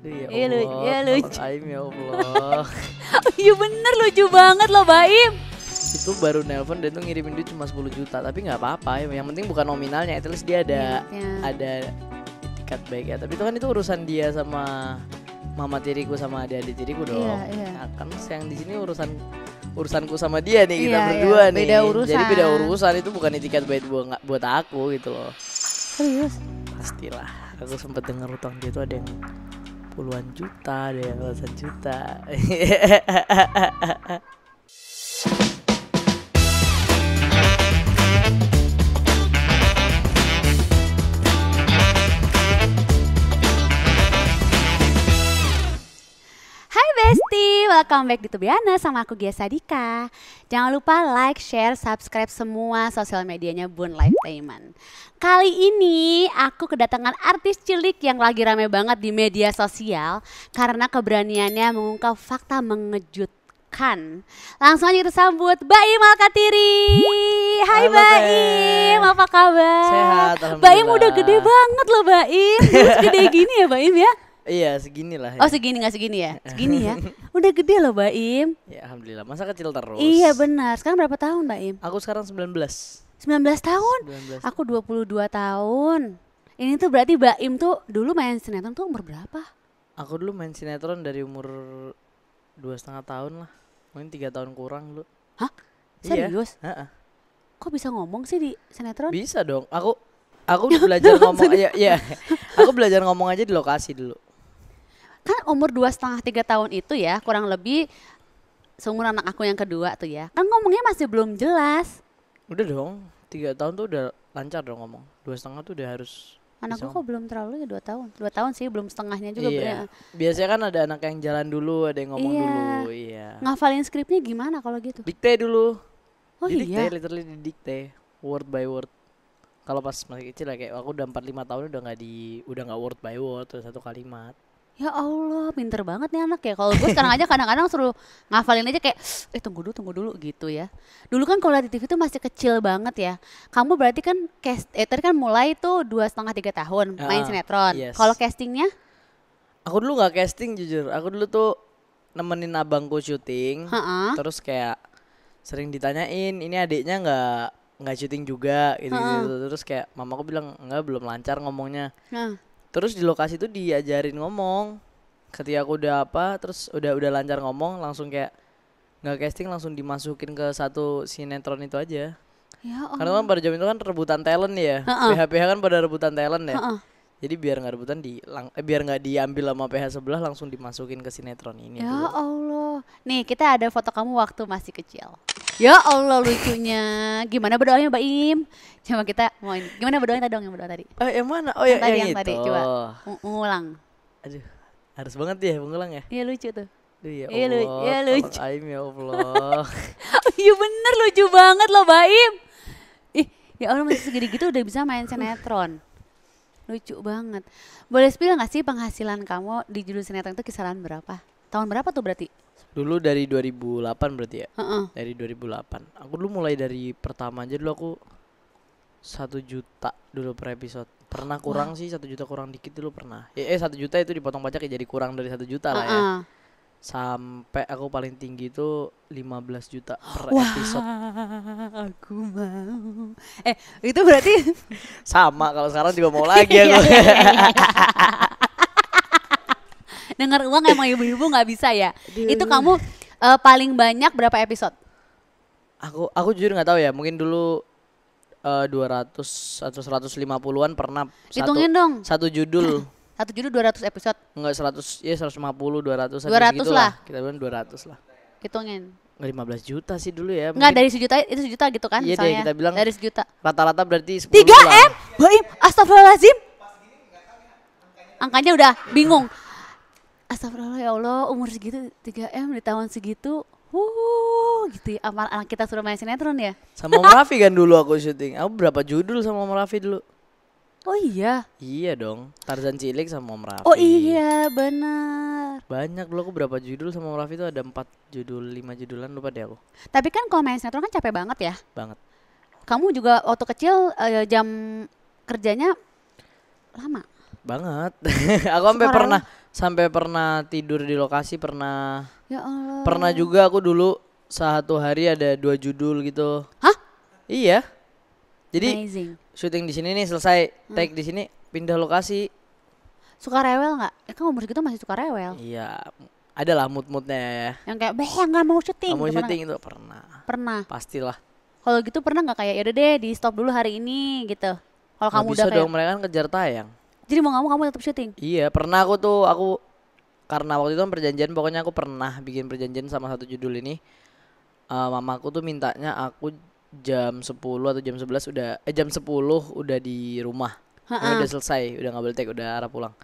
Ya Iya Allah, lucu. Aim ya Allah. Iya bener lucu banget loh Baim. Itu baru nelpon dia tuh ngirimin duit cuma 10 juta, tapi nggak apa-apa. Yang penting bukan nominalnya, at least dia ada itikat baik ya. Tapi itu kan itu urusan dia sama mama tiriku sama adik-adik tiriku dong. Iya. Nah, kan yang di sini urusanku sama dia nih, kita Iya, berdua nih. beda urusan. Jadi beda urusan, itu bukan itikat baik buat aku gitu loh. Serius? Pastilah. Aku sempat dengar utang dia tuh ada yang puluhan juta, ada yang ratusan juta. Hai Besti, welcome back di Tubiana sama aku Gia Sadika. Jangan lupa like, share, subscribe semua sosial medianya Bun Lifetainment. Kali ini aku kedatangan artis cilik yang lagi rame banget di media sosial karena keberaniannya mengungkap fakta mengejutkan. Langsung aja kita sambut Baim Alkatiri. Hai Halo, Baim, apa kabar? Sehat, Baim alhamdulillah. udah gede banget loh Baim. Terus gede gini ya Baim ya? Iya, segini lah. Oh segini gak segini ya? Segini ya? Udah gede loh Baim. Ya alhamdulillah, masa kecil terus. Iya benar. Sekarang berapa tahun Baim? Aku sekarang 19. 19 tahun? 19. Aku 22 tahun. Ini tuh berarti Baim tuh dulu main sinetron tuh umur berapa? Aku dulu main sinetron dari umur 2,5 tahun lah. Mungkin 3 tahun kurang dulu. Hah? Iya. Serius? Heeh. Kok bisa ngomong sih di sinetron? Bisa dong. Aku belajar ngomong ya. Aku belajar ngomong aja di lokasi dulu. Kan umur 2,5-3 tahun itu ya kurang lebih seumuran anak aku yang kedua tuh ya. Kan ngomongnya masih belum jelas. Udah dong, 3 tahun tuh udah lancar dong ngomong. 2,5 tuh udah harus Anakku bisa kok belum terlalu ya 2 tahun. 2 tahun sih belum setengahnya juga. Iya. Biasanya kan ada anak yang jalan dulu, ada yang ngomong Iya. dulu. Iya. Ngafalin skripnya gimana kalau gitu? Dikte dulu. Oh Didikte, iya? literally didikte word by word. Kalau pas masih kecil ya kayak aku udah 4-5 tahun udah nggak word by word terus satu kalimat. Ya Allah, pinter banget nih anak ya. Kalau gue sekarang aja kadang-kadang suruh ngafalin aja kayak, tunggu dulu gitu ya. Dulu kan kalau lihat di TV tuh masih kecil banget ya. Kamu berarti kan tadi kan mulai tuh 2,5-3 tahun main sinetron. Yes. Kalau castingnya? Aku dulu nggak casting jujur. Aku dulu tuh nemenin abangku syuting. Heeh. Terus kayak sering ditanyain, ini adiknya nggak syuting juga gitu, Terus kayak mamaku bilang enggak, belum lancar ngomongnya. Nah, Terus di lokasi tuh diajarin ngomong. Ketika aku udah terus udah lancar ngomong, langsung kayak nggak casting, langsung dimasukin ke satu sinetron itu aja. ya Karena Allah. kan pada zaman itu kan rebutan talent ya. PH-PH kan pada rebutan talent ya. Jadi biar nggak rebutan biar nggak diambil sama PH sebelah, langsung dimasukin ke sinetron ini Ya dulu. Allah. Nih kita ada foto kamu waktu masih kecil. Ya Allah lucunya. Gimana berdoanya Mbak Im? Coba kita mau ini. Gimana berdoanya tadi dong yang berdoa tadi? Yang mana? Oh ya Yang tadi, yang yang itu. tadi, coba. Ulang. Aduh, harus banget ya pengulang ya. Iya lucu tuh. Aduh, ya Iya, Allah. iya, tolong lucu. Aim ya Allah. Iya bener lucu banget loh Baim. Ih ya Allah masih segini gitu udah bisa main sinetron. Lucu banget. Boleh spill gak sih penghasilan kamu di judul sinetron itu kisaran berapa? Tahun berapa tuh berarti? Dulu dari 2008 berarti ya. Heeh. Dari 2008. Aku dulu mulai dari pertama aja dulu aku 1 juta dulu per episode. Pernah kurang sih 1 juta, kurang dikit dulu pernah. 1 juta itu dipotong pajak ya jadi kurang dari 1 juta lah ya. Sampai aku paling tinggi itu 15 juta per episode. Aku mau. Itu berarti Sama kalau sekarang juga mau lagi aku. dengar uang emang ibu-ibu nggak bisa ya. Itu kamu paling banyak berapa episode? Aku jujur nggak tahu ya. Mungkin dulu 200 atau 150-an pernah. Hitungin dong. Satu judul. Satu judul 200 episode. Enggak 100, ya 150, 200, 200 lah. Kita bilang 200 lah. Hitungin. Nggak 15 juta sih dulu ya. Enggak Mungkin dari sejuta itu sejuta gitu kan Iya deh, misalnya. kita bilang dari sejuta. rata-rata berarti 10 3 lah. M? Baim, astagfirullahaladzim. Angkanya udah bingung. Astagfirullah ya Allah, umur segitu 3 M di tahun segitu. Gitu ya. Anak kita suruh main sinetron ya. Sama Om Raffi kan dulu aku syuting. Aku berapa judul sama Om Raffi dulu? Oh iya. Iya dong, Tarzan Cilik sama Om Raffi. Oh iya, benar. Banyak dulu aku berapa judul sama Om Raffi itu ada 4 judul, 5 judulan lupa deh aku. Tapi kan kalau main sinetron kan capek banget ya. Banget. Kamu juga waktu kecil jam kerjanya lama. Banget. Aku sampai Suara pernah sampai pernah tidur di lokasi, pernah. Ya Allah. Pernah juga aku dulu satu hari ada 2 judul gitu. Hah? Iya. Jadi Amazing. syuting di sini nih selesai, take di sini, pindah lokasi. Suka rewel nggak? Kan umur segitu masih suka rewel. Iya, adalah mood-moodnya ya. Yang kayak nggak mau syuting. Kamu Gitu, syuting itu pernah. pernah. Pastilah. Kalau gitu pernah nggak kayak yaudah deh di stop dulu hari ini gitu. Kalau Nggak kamu bisa udah kayak dong, mereka kan kejar tayang. jadi mau nggak mau kamu tetap syuting. Iya, pernah aku karena waktu itu kan perjanjian, pokoknya aku pernah bikin perjanjian sama satu judul ini. Mamaku tuh mintanya aku jam 10 atau jam 11 jam 10 udah di rumah. Udah selesai, udah nggak boleh take, udah arah pulang.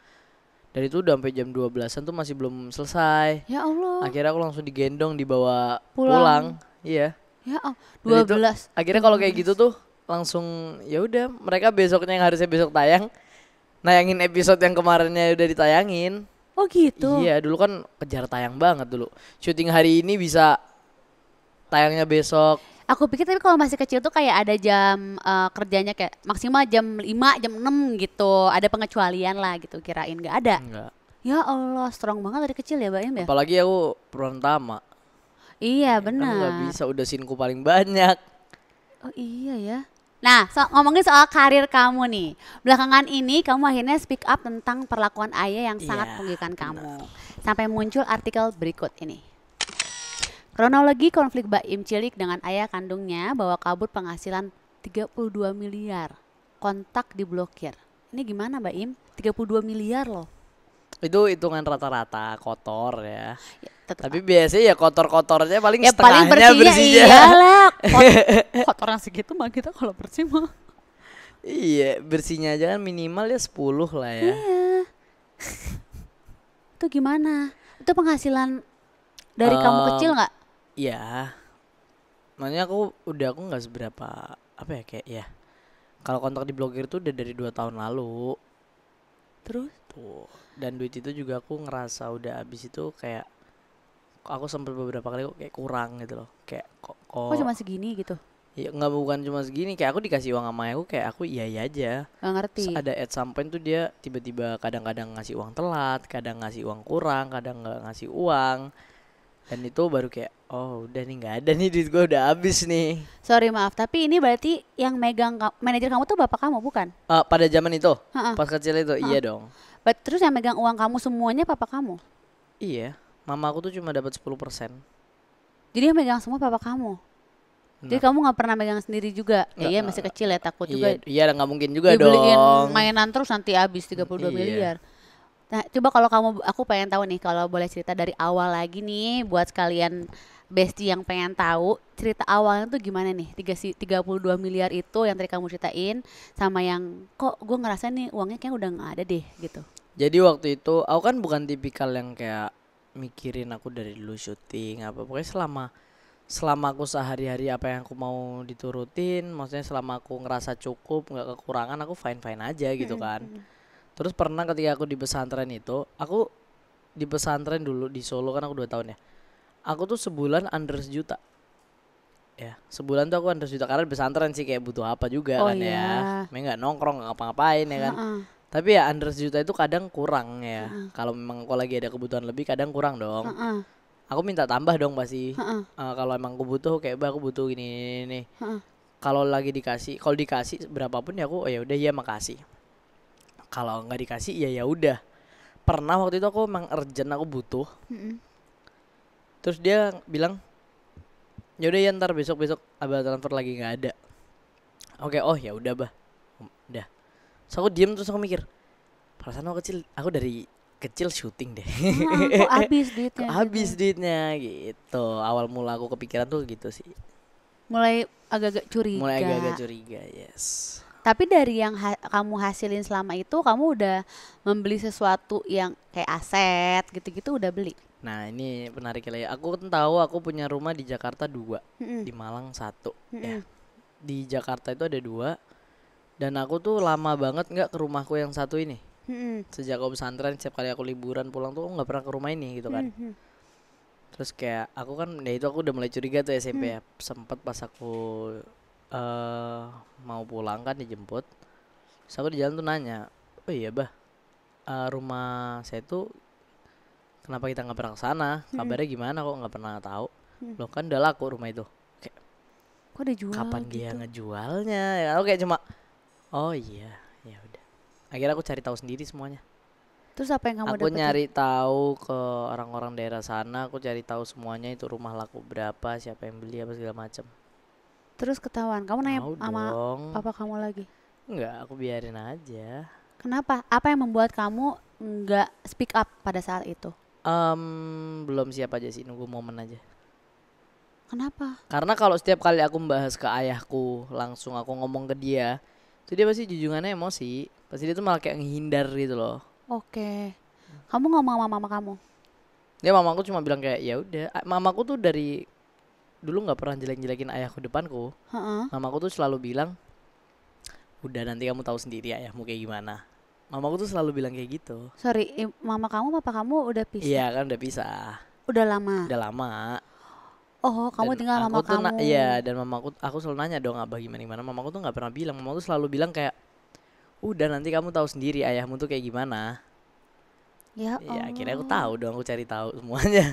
Dan itu udah sampai jam 12-an tuh masih belum selesai. Ya Allah. Akhirnya aku langsung digendong dibawa Pulang. pulang. Iya. Ya Allah. Dan itu 12. akhirnya kalau kayak gitu tuh langsung ya udah, mereka besoknya yang harusnya besok tayang nayangin episode yang kemarinnya udah ditayangin. Oh gitu. Iya, dulu kan kejar tayang banget dulu. Syuting hari ini bisa tayangnya besok. Aku pikir tapi kalau masih kecil tuh kayak ada jam kerjanya kayak maksimal jam 5, jam 6 gitu. Ada pengecualian lah gitu, kirain nggak ada. Enggak. Ya Allah, strong banget dari kecil ya, Mbak Im ya. Apalagi aku pertama. Iya, Kan nggak benar. bisa, udah sinku paling banyak. Oh iya ya. Nah, ngomongin soal karir kamu nih. Belakangan ini kamu akhirnya speak up tentang perlakuan ayah yang sangat Iya, merugikan kamu. Sampai muncul artikel berikut ini. Kronologi konflik Baim Cilik dengan ayah kandungnya bawa kabur penghasilan 32 miliar. Kontak diblokir. Ini gimana Baim? 32 miliar loh. Itu hitungan rata-rata kotor ya. Ya, tetep Tapi biasanya ya kotor-kotornya paling ya paling setengahnya bersihnya bersihnya. iyalah. Kotor yang segitu mah kita kalau bersih mah. Iya, bersihnya aja kan minimal ya 10 lah ya. Iya. Itu gimana? Itu penghasilan dari kamu kecil nggak? Iya. Makanya aku nggak seberapa apa ya, kayak ya. Kalau kontak diblokir tuh udah dari 2 tahun lalu. Terus? Tuh. Dan duit itu juga aku ngerasa udah habis, itu kayak aku sempet beberapa kali kok kayak kurang gitu loh. Kayak kok Kok cuma segini gitu? ya nggak, bukan cuma segini, kayak aku dikasih uang sama aku, kayak aku iya aja. Gak ngerti. Ada at some point tuh dia tiba-tiba kadang-kadang ngasih uang telat, kadang ngasih uang kurang, kadang nggak ngasih uang. Dan itu baru kayak oh udah nih, nggak ada nih, duit gue udah habis nih. Sorry maaf, tapi ini berarti yang megang manajer kamu tuh bapak kamu bukan? Pada zaman itu Ha-ha. pas kecil itu iya dong. Terus yang megang uang kamu semuanya papa kamu? Iya, mama aku tuh cuma dapat 10%. Jadi yang megang semua papa kamu? Jadi kamu nggak pernah megang sendiri juga? Ya, iya masih kecil ya, takut juga Iya nggak mungkin juga dibeliin dong. mainan terus nanti habis 32 Iya. miliar. Nah, coba kalau kamu, aku pengen tahu nih, kalau boleh cerita dari awal lagi nih buat sekalian bestie yang pengen tahu cerita awalnya tuh gimana nih, 32 miliar itu yang tadi kamu ceritain sama yang kok gue ngerasa nih uangnya kayak udah nggak ada deh gitu. Jadi waktu itu aku kan bukan tipikal yang kayak mikirin aku dari dulu syuting apa, pokoknya selama aku sehari-hari apa yang aku mau diturutin, maksudnya selama aku ngerasa cukup nggak kekurangan, aku fine fine aja gitu kan. Terus pernah ketika aku di pesantren itu, aku di pesantren dulu di Solo kan aku 2 tahun ya. Aku tuh sebulan under 1 juta. Ya, sebulan tuh aku under 1 juta karena di pesantren sih kayak butuh apa juga Oh kan iya. ya. Memang nggak nongkrong, nggak ngapa-ngapain ya kan. Tapi ya under 1 juta itu kadang kurang ya. Kalau memang aku lagi ada kebutuhan lebih kadang kurang dong. Aku minta tambah dong pasti. Kalau emang aku butuh kayak aku butuh gini. Kalau lagi dikasih, kalau dikasih berapapun ya aku ya udah ya makasih. Kalau nggak dikasih ya udah. Pernah waktu itu aku emang urgent, aku butuh. Terus dia bilang, yaudah ya ntar besok abah transfer lagi, nggak ada. Oke, oh ya udah bah, udah. So aku diem terus aku mikir, perasaan aku dari kecil syuting deh. Kok habis duitnya? Habis duitnya gitu. Awal mula aku kepikiran tuh gitu sih. Mulai agak-agak curiga. Mulai agak-agak curiga, yes. Tapi dari yang kamu hasilin selama itu, kamu udah membeli sesuatu yang kayak aset gitu-gitu udah beli? Nah ini menarik ya. Aku kan tahu aku punya rumah di Jakarta 2, di Malang 1. Ya. Di Jakarta itu ada 2. Dan aku tuh lama banget nggak ke rumahku yang satu ini. Sejak aku pesantren, setiap kali aku liburan pulang tuh nggak pernah ke rumah ini gitu kan. Terus kayak aku kan, ya itu aku udah mulai curiga tuh SMP ya. Sempet pas aku mau pulang kan dijemput. Terus aku di jalan tuh nanya, oh iya bah, rumah saya tuh kenapa kita nggak pernah ke sana, kabarnya gimana kok nggak pernah tahu. Loh kan udah laku rumah itu, kayak Kok udah jual kapan gitu? dia ngejualnya ya. Aku kayak cuma oh iya ya udah, akhirnya aku cari tahu sendiri semuanya. Terus apa yang kamu Aku dapetin? nyari tahu ke orang-orang daerah sana, aku cari tahu semuanya itu rumah laku berapa, siapa yang beli apa segala macam. Terus ketahuan. Kamu nanya Tahu sama dong. papa kamu lagi. Enggak, aku biarin aja. Kenapa? Apa yang membuat kamu nggak speak up pada saat itu? Belum siap aja sih, nunggu momen aja. Kenapa? Karena kalau setiap kali aku membahas ke ayahku, langsung aku ngomong ke dia, itu dia pasti junjungannya emosi. Pasti dia tuh malah kayak ngehindar gitu loh. Oke. Kamu ngomong sama mama kamu? Dia mamaku cuma bilang kayak ya udah. Mamaku tuh dari dulu nggak pernah jelek-jelekin ayahku depanku. Heeh. Mamaku tuh selalu bilang, udah nanti kamu tahu sendiri ayahmu kayak gimana. Mamaku tuh selalu bilang kayak gitu. Sorry, mama kamu, papa kamu udah pisah? Iya kan udah pisah, Udah lama? udah lama. Oh, kamu Dan tinggal sama aku tuh kamu. iya, dan mamaku, aku selalu nanya dong abah gimana gimana. Mamaku tuh nggak pernah bilang. Mamaku tuh selalu bilang kayak, udah nanti kamu tahu sendiri ayahmu tuh kayak gimana. Ya Ya akhirnya aku Allah. tahu dong, aku cari tahu semuanya.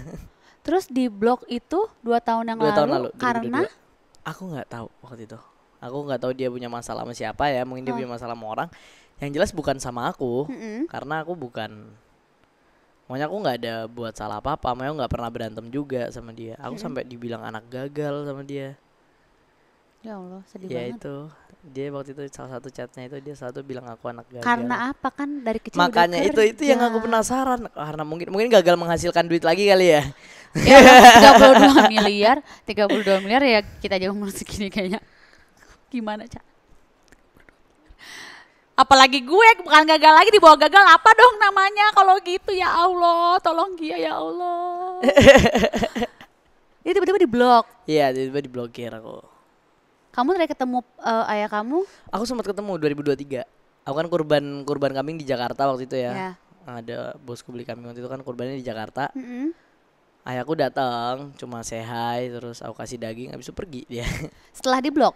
Terus di blog itu 2 tahun yang 2 tahun lalu lalu, karena 2022. Aku nggak tahu waktu itu. Aku nggak tahu dia punya masalah sama siapa ya. Mungkin dia Oh. punya masalah sama orang. Yang jelas bukan sama aku, Mm-mm. karena aku bukan. Pokoknya aku nggak ada buat salah apa-apa. Makanya aku nggak pernah berantem juga sama dia. Aku sampai dibilang anak gagal sama dia. Ya Allah, sedih Ya banget. itu, dia waktu itu salah satu chatnya itu dia selalu bilang aku anak gagal. Karena apa kan dari kecil udah Makanya itu yang aku kerja. penasaran. Karena mungkin gagal menghasilkan duit lagi kali ya. Ya Allah, 32 miliar, 32 miliar ya kita aja umur segini kayaknya. Gimana, Cak? Apalagi gue bukan gagal lagi, dibawa gagal apa dong namanya kalau gitu, ya Allah, tolong Gia ya Allah. Dia tiba-tiba di blok. Iya, tiba-tiba diblokir aku. Kamu tadi ketemu ayah kamu? Aku sempat ketemu 2023. Aku kan kurban kambing di Jakarta waktu itu ya. Ya. Ada bosku beli kambing waktu itu kan kurbannya di Jakarta. Mm-mm. Ayahku datang, cuma say hi, terus aku kasih daging, habis itu pergi dia. Setelah di blok?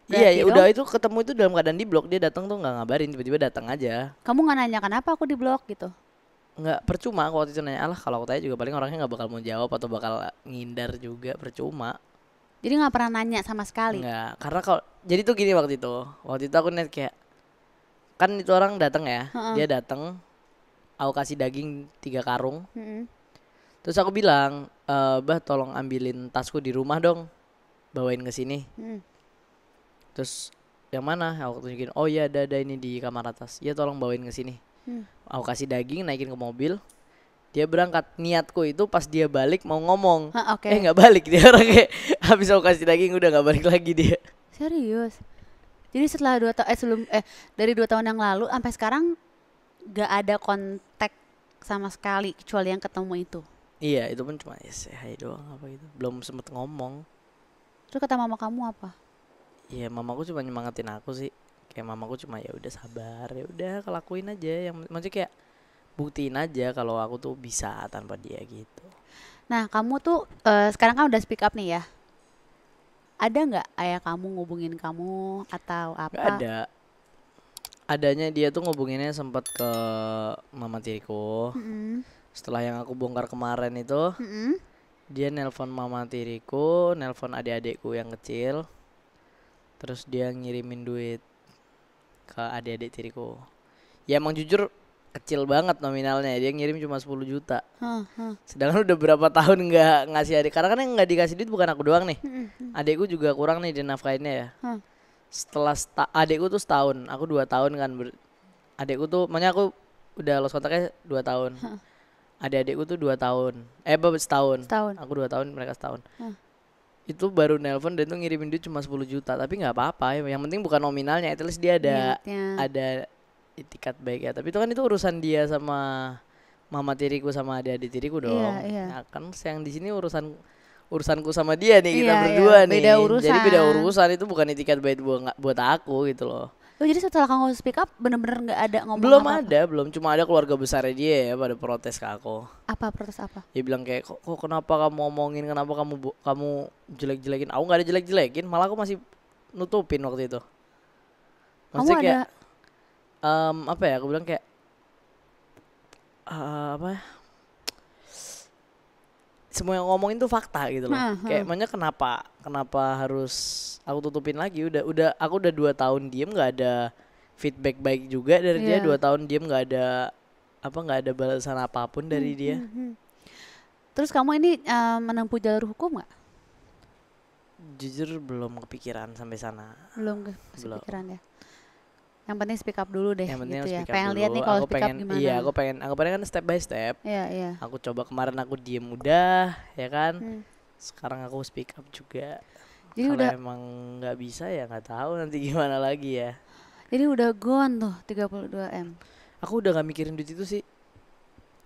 Iya, Berarti ya udah dong, itu ketemu itu dalam keadaan di blok, dia datang tuh nggak ngabarin, tiba-tiba datang aja. kamu nggak nanya kenapa aku di blok gitu? Nggak, percuma aku waktu itu nanya, alah kalau aku tanya juga paling orangnya nggak bakal mau jawab atau bakal ngindar juga, percuma. Jadi nggak pernah nanya sama sekali? Nggak, karena kalau jadi tuh gini waktu itu aku net kayak kan itu orang datang ya, Heeh. dia datang, aku kasih daging 3 karung, Mm-mm. terus aku bilang, bah tolong ambilin tasku di rumah dong, bawain ke sini. Mm. Terus yang mana? Aku tunjukin, oh iya ada ini di kamar atas, ya tolong bawain ke sini. Aku kasih daging, naikin ke mobil, dia berangkat. Niatku itu pas dia balik mau ngomong, Hah, oke. nggak balik dia orang kayak habis aku kasih daging udah nggak balik lagi dia. Serius? Jadi setelah dari 2 tahun yang lalu sampai sekarang gak ada kontak sama sekali kecuali yang ketemu itu. Iya, itu pun cuma ya say hi doang apa gitu, belum sempet ngomong. Terus kata mama kamu apa? Iya, mamaku cuma nyemangatin aku sih. Kayak mamaku cuma ya udah sabar, ya udah kelakuin aja. Yang maksudnya kayak buktiin aja kalau aku tuh bisa tanpa dia gitu. Nah, kamu tuh sekarang kan udah speak up nih ya. Ada nggak ayah kamu ngubungin kamu atau Gak apa? ada. Adanya dia tuh ngubunginnya sempat ke mama tiriku. Mm-mm. Setelah yang aku bongkar kemarin itu, Mm-mm. dia nelpon mama tiriku, nelpon adik-adikku yang kecil. Terus dia ngirimin duit ke adik-adik tiriku. Ya emang jujur kecil banget nominalnya, dia ngirim cuma 10 juta. Hah, hah. Sedangkan udah berapa tahun nggak ngasih adik. Karena kan yang nggak dikasih duit bukan aku doang nih. Mm-mm. Adikku juga kurang nih dia nafkahinnya ya. Hah. Setelah adikku tuh setahun, aku 2 tahun kan. Adikku tuh, makanya aku udah lost kontaknya 2 tahun. Adik-adikku tuh 2 tahun. Setahun. Setahun. Aku 2 tahun, mereka setahun. Hah. Itu baru nelpon dan tuh ngirimin duit cuma 10 juta. Tapi nggak apa-apa. Yang penting bukan nominalnya. At least dia Niatnya. ada itikat baik ya. Tapi itu kan itu urusan dia sama mama tiriku sama adik-adik tiriku dong. Iya, iya. Nah, kan yang di sini urusanku sama dia nih, kita Iya, berdua iya. nih. Beda urusan. Jadi beda urusan, itu bukan itikat baik buat aku gitu loh. Oh, jadi setelah kamu speak up bener-bener nggak ada ngomong Belum apa-apa? ada, belum, cuma ada keluarga besarnya dia ya pada protes ke aku. Apa protes apa? Dia bilang kayak kok kenapa kamu ngomongin, kenapa kamu jelek-jelekin. Aku nggak ada jelek-jelekin, malah aku masih nutupin waktu itu. Kamu Maksudnya ada kayak apa ya, aku bilang kayak apa ya, semua yang ngomongin tuh fakta gitu loh. Heeh. Kayak makanya kenapa harus aku tutupin lagi? Aku udah 2 tahun diem nggak ada feedback baik juga dari dia. Iya. 2 tahun diem nggak ada balasan apapun dari dia. Terus kamu ini menempuh jalur hukum nggak? Jujur belum kepikiran sampai sana. Belum masih Belum. pikiran ya. Yang penting speak up dulu deh Yang penting gitu harus ya. speak up Pengen dulu. lihat nih kalau Aku speak up pengen, gimana. iya, aku pengen kan step by step. Iya, iya. Aku coba kemarin aku diem udah, ya kan. Sekarang aku speak up juga. Jadi Kalau udah emang nggak bisa ya nggak tahu nanti gimana lagi ya. jadi udah gone tuh 32M. Aku udah gak mikirin duit itu sih.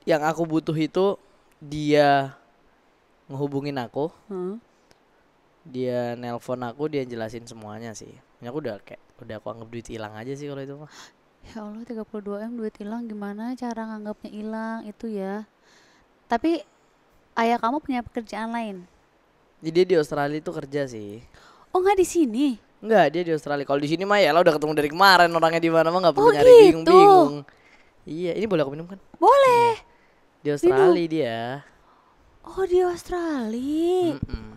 Yang aku butuh itu dia ngehubungin aku, dia nelpon aku, dia jelasin semuanya sih. Aku udah aku anggap duit hilang aja sih kalau itu mah. Ya Allah 32M duit hilang, gimana cara nganggapnya hilang itu ya. Tapi ayah kamu punya pekerjaan lain? Jadi dia di Australia itu kerja sih. Oh nggak di sini? Enggak, dia di Australia. Kalau di sini mah ya lo udah ketemu dari kemarin, orangnya di mana mah nggak perlu Oh nyari gitu. bingung-bingung. Iya, ini boleh aku minum kan? Boleh. Di Australia dia. Oh di Australia. Mm-mm.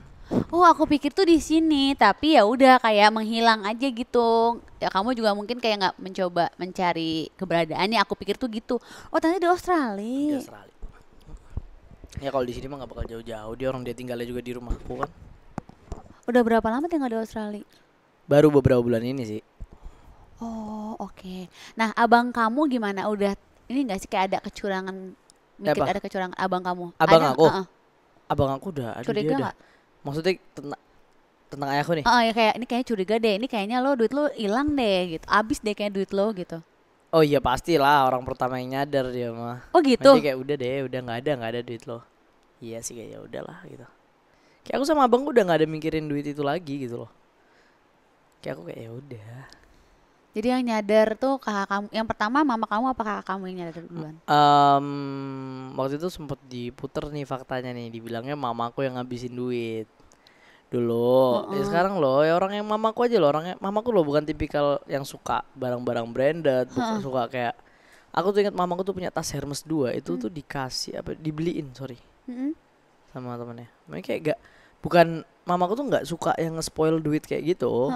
Oh aku pikir tuh di sini, tapi ya udah kayak menghilang aja gitu. Ya kamu juga mungkin kayak nggak mencoba mencari keberadaannya. Aku pikir tuh gitu. Oh ternyata di Di Australia. Australia. Ya kalau di sini mah nggak bakal jauh-jauh. Dia tinggalnya juga di rumahku kan. Udah berapa lama tinggal di Australia? Baru beberapa bulan ini sih. Oh oke. Nah abang kamu gimana? Udah ini nggak sih kayak ada kecurangan? Mikir Apa? ada kecurangan abang kamu? Abang Ada? aku? Heeh. Abang aku udah, aduh Curiga dia udah. nggak? Maksudnya tentang ayahku nih. Ya kayak ini kayaknya curiga deh. Ini kayaknya duit lo hilang deh gitu. Abis deh kayak duit lo gitu. Oh iya pastilah orang pertama yang nyadar dia mah. Oh gitu. Nanti kayak udah deh, udah nggak ada duit lo. Iya sih kayak ya udahlah gitu. Kayak aku sama abang udah nggak ada mikirin duit itu lagi gitu loh. Kayak aku kayak ya udah. Jadi yang nyadar tuh kakak kamu. Yang pertama mama kamu apa kakak kamu yang nyadar duluan? Waktu itu sempet diputer nih faktanya nih, dibilangnya mamaku yang ngabisin duit dulu. Ya sekarang loh, ya orang yang mamaku aja loh, mamaku loh bukan tipikal yang suka barang-barang branded, bukan suka kayak aku tuh ingat mamaku tuh punya tas Hermes 2 itu tuh dikasih dibeliin sama temennya. Makanya kayak bukan mamaku tuh nggak suka yang nge-spoil duit kayak gitu.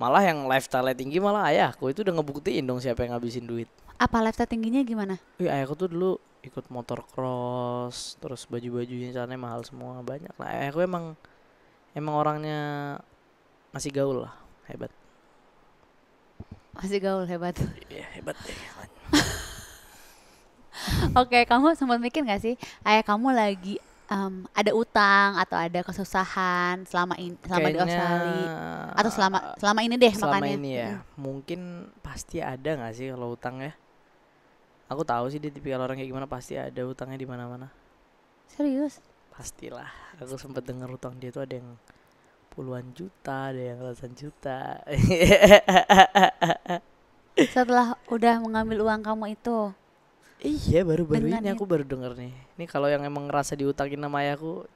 Malah yang lifestyle tinggi malah ayahku itu udah ngebuktiin dong siapa yang ngabisin duit. Apa lifestyle tingginya gimana? Ayahku tuh dulu ikut motor cross, terus baju-bajunya caranya mahal semua, banyak lah. Ayahku emang orangnya masih gaul lah, hebat. Masih gaul hebat. Iya hebat deh. Oke, kamu sempat mikir gak sih ayah kamu lagi ada utang atau ada kesusahan selama di Kayaknya Australia atau selama ini deh selama makanya. ini ya, mungkin pasti ada nggak sih kalau utang ya? Aku tahu sih dia tipikal orang kayak gimana, pasti ada utangnya di mana-mana. Serius? Pastilah. Aku sempat dengar utang dia tuh ada yang puluhan juta, ada yang ratusan juta. Setelah udah mengambil uang kamu itu. Iya baru-baru Dengan ini aku baru denger nih. Ini kalau yang emang ngerasa diutangin sama ayahku,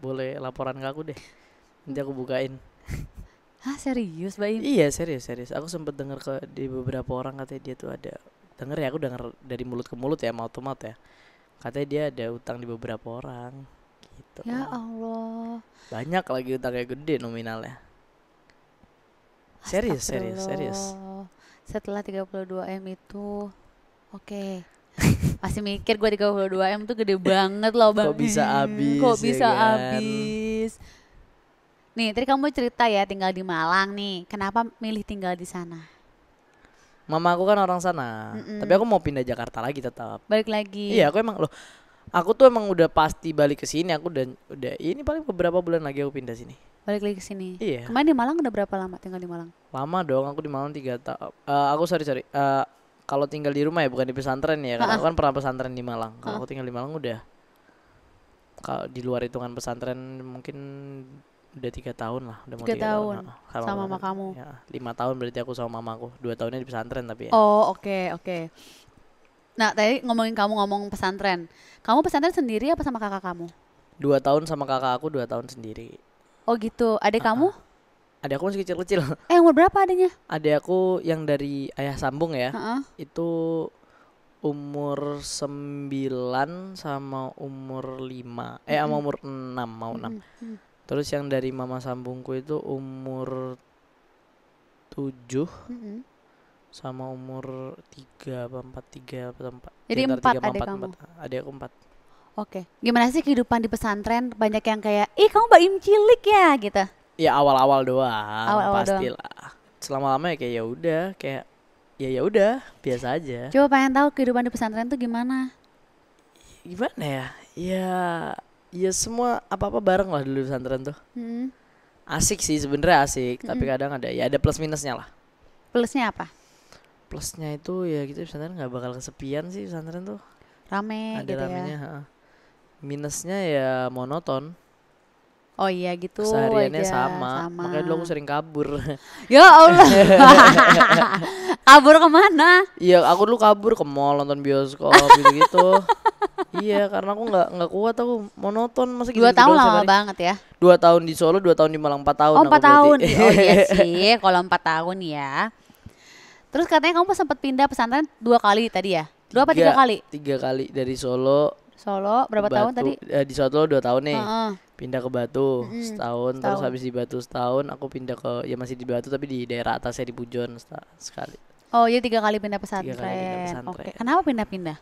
boleh laporan ke aku deh. Nanti aku bukain. Hah serius Baim? Iya serius. Aku sempet denger di beberapa orang katanya dia tuh ada. Aku denger dari mulut ke mulut ya, mouth to mouth ya. Katanya dia ada utang di beberapa orang. Gitu. Ya Allah. Banyak lagi utangnya gede nominalnya. Serius. Astagfirullah. Setelah 32M itu, oke. Masih mikir gue 32M tuh gede banget loh Bang. Kok bisa habis? Kok ya bisa kan? habis? Nih, tadi kamu cerita ya tinggal di Malang nih. Kenapa milih tinggal di sana? Mama aku kan orang sana. Tapi aku mau pindah Jakarta lagi tetap. Balik lagi. Iya, aku tuh emang udah pasti balik ke sini. Aku udah ini paling beberapa bulan lagi aku pindah sini. Balik lagi ke sini. Iya. Kemarin di Malang udah berapa lama tinggal di Malang? Lama dong, aku di Malang 3 tahun. Aku sorry. Kalau tinggal di rumah ya bukan di pesantren ya. Karena aku kan pernah pesantren di Malang. Kalau aku tinggal di Malang udah. Kalau di luar hitungan pesantren mungkin udah 3 tahun lah. Udah mau 3 tahun. Sama mama kamu. Ya, 5 tahun berarti aku sama mamaku. 2 tahunnya di pesantren tapi ya. Oh oke. Nah tadi kamu ngomong pesantren. Kamu pesantren sendiri apa sama kakak kamu? 2 tahun sama kakak aku, 2 tahun sendiri. Oh gitu. Adik kamu? Adik aku masih kecil-kecil. Umur berapa adiknya? Adik aku yang dari ayah sambung ya. Itu umur 9 sama umur 5. Sama umur 6, mau 6. Terus yang dari mama sambungku itu umur 7 sama umur 3 apa 4, 3 apa 4. Jadi 4 adik kamu. Adik aku 4. Oke. Gimana sih kehidupan di pesantren? Banyak yang kayak, ih kamu baim cilik ya gitu. Ya awal-awal doang, Awal-awal pastilah. Selama-lama ya kayak ya udah, kayak ya udah, biasa aja. Coba pengen tahu kehidupan di pesantren tuh gimana? Gimana ya? Ya semua apa-apa bareng lah dulu di pesantren tuh. Asik sih sebenarnya asik, tapi kadang ada plus minusnya lah. Plusnya apa? Plusnya itu ya gitu, pesantren nggak bakal kesepian sih, pesantren tuh Rame ada gitu ramenya. ya. Minusnya ya monoton, Oh iya gitu kesehariannya aja, sama. Makanya dulu aku sering kabur. Ya Allah. Kabur kemana? Iya, aku dulu kabur ke mall, nonton bioskop gitu-gitu. Iya, karena aku nggak kuat, aku monoton, masa 2 gitu-gitu tahun doang lama setiap hari. banget ya. 2 tahun di Solo, 2 tahun di Malang, 4 tahun Oh aku 4 tahun. berarti. Oh iya sih, kalau 4 tahun ya. Terus katanya kamu sempat pindah pesantren 2 kali tadi ya? 2 apa 3 kali? 3 kali dari Solo. Solo berapa tahun tadi? Di Solo 2 tahun nih. Heeh. Pindah ke Batu setahun, terus Setahun. habis di Batu setahun aku pindah ke, ya masih di Batu tapi di daerah atasnya di Pujon sekali. Oh iya 3 kali pindah 3 kali pindah pesantren. pesantren. Oke. Kenapa pindah-pindah?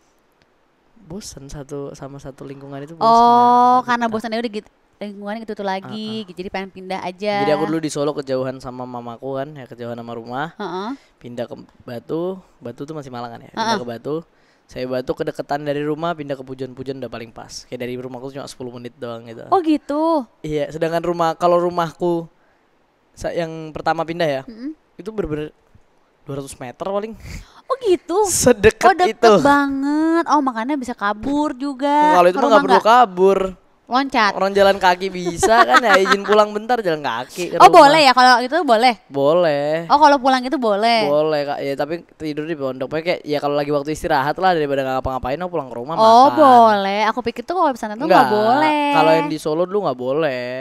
Bosen satu lingkungan itu bosen. Oh, ya. karena bosannya udah gitu, lingkungannya gitu lagi, jadi pengen pindah aja. Jadi aku dulu di Solo kejauhan sama mamaku kan, ya kejauhan sama rumah. Heeh. Pindah ke Batu tuh masih Malang kan ya. Pindah ke Batu. Saya Batu kedekatan dari rumah, pindah ke Pujon udah paling pas. Kayak dari rumahku cuma 10 menit doang gitu. Oh gitu. Iya, sedangkan kalau rumahku yang pertama pindah ya, itu bener-bener 200 meter paling. Oh gitu. Sedekat Oh deket itu. banget. Oh makanya bisa kabur juga. Kalau itu Ke mah rumah nggak perlu kabur. loncat. Orang jalan kaki bisa kan ya, izin pulang bentar jalan kaki ke Oh rumah. boleh ya kalau itu boleh. Boleh. Oh kalau pulang itu boleh. Boleh Kak, ya tapi tidur di pondok. Pokoknya kayak ya kalau lagi waktu istirahat lah, daripada nggak ngapa-ngapain aku pulang ke rumah Oh makan. boleh. Aku pikir tuh kalau pesantren tuh nggak boleh. Kalau yang di Solo dulu nggak boleh.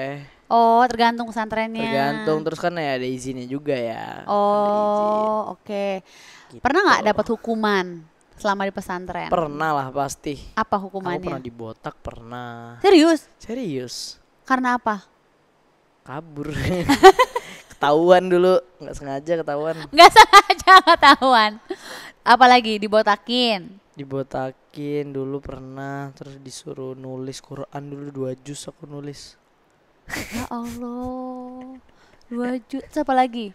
Oh tergantung pesantrennya. Tergantung, terus kan ya ada izinnya juga ya. Oh oke. Gitu. Pernah nggak dapat hukuman selama di pesantren? Pernah lah pasti. Apa Aku hukumannya? pernah dibotak, pernah. Serius? Serius. Karena apa? Kabur. Ketahuan dulu, nggak sengaja ketahuan. Nggak sengaja ketahuan. Apalagi dibotakin. Dibotakin dulu pernah, terus disuruh nulis Quran dulu 2 juz aku nulis. Ya Allah. 2 juta apa lagi?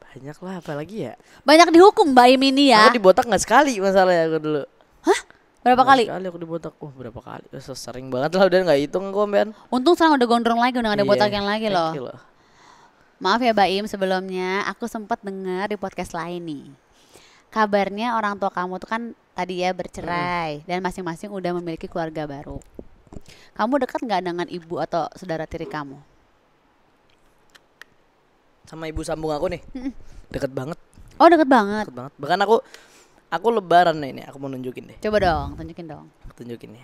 Banyak lah, apalagi ya. Banyak dihukum Mbak Im ini ya. Aku dibotak nggak sekali masalahnya aku dulu. Berapa Nggak kali? Sekali aku dibotak. Berapa kali? Sering banget lah, udah nggak hitung aku ambean. Untung sekarang udah gondrong lagi, udah gak ada Iya, botakin lagi thank loh. you loh. Maaf ya Mbak Im, sebelumnya aku sempat dengar di podcast lain nih. Kabarnya orang tua kamu tuh kan tadi ya bercerai dan masing-masing udah memiliki keluarga baru. Kamu dekat nggak dengan ibu atau saudara tiri kamu? Sama ibu sambung aku nih. Deket banget, Oh deket banget. deket banget. Bahkan aku lebaran nih, ini aku mau nunjukin deh. Coba dong, tunjukin dong. Aku tunjukin nih.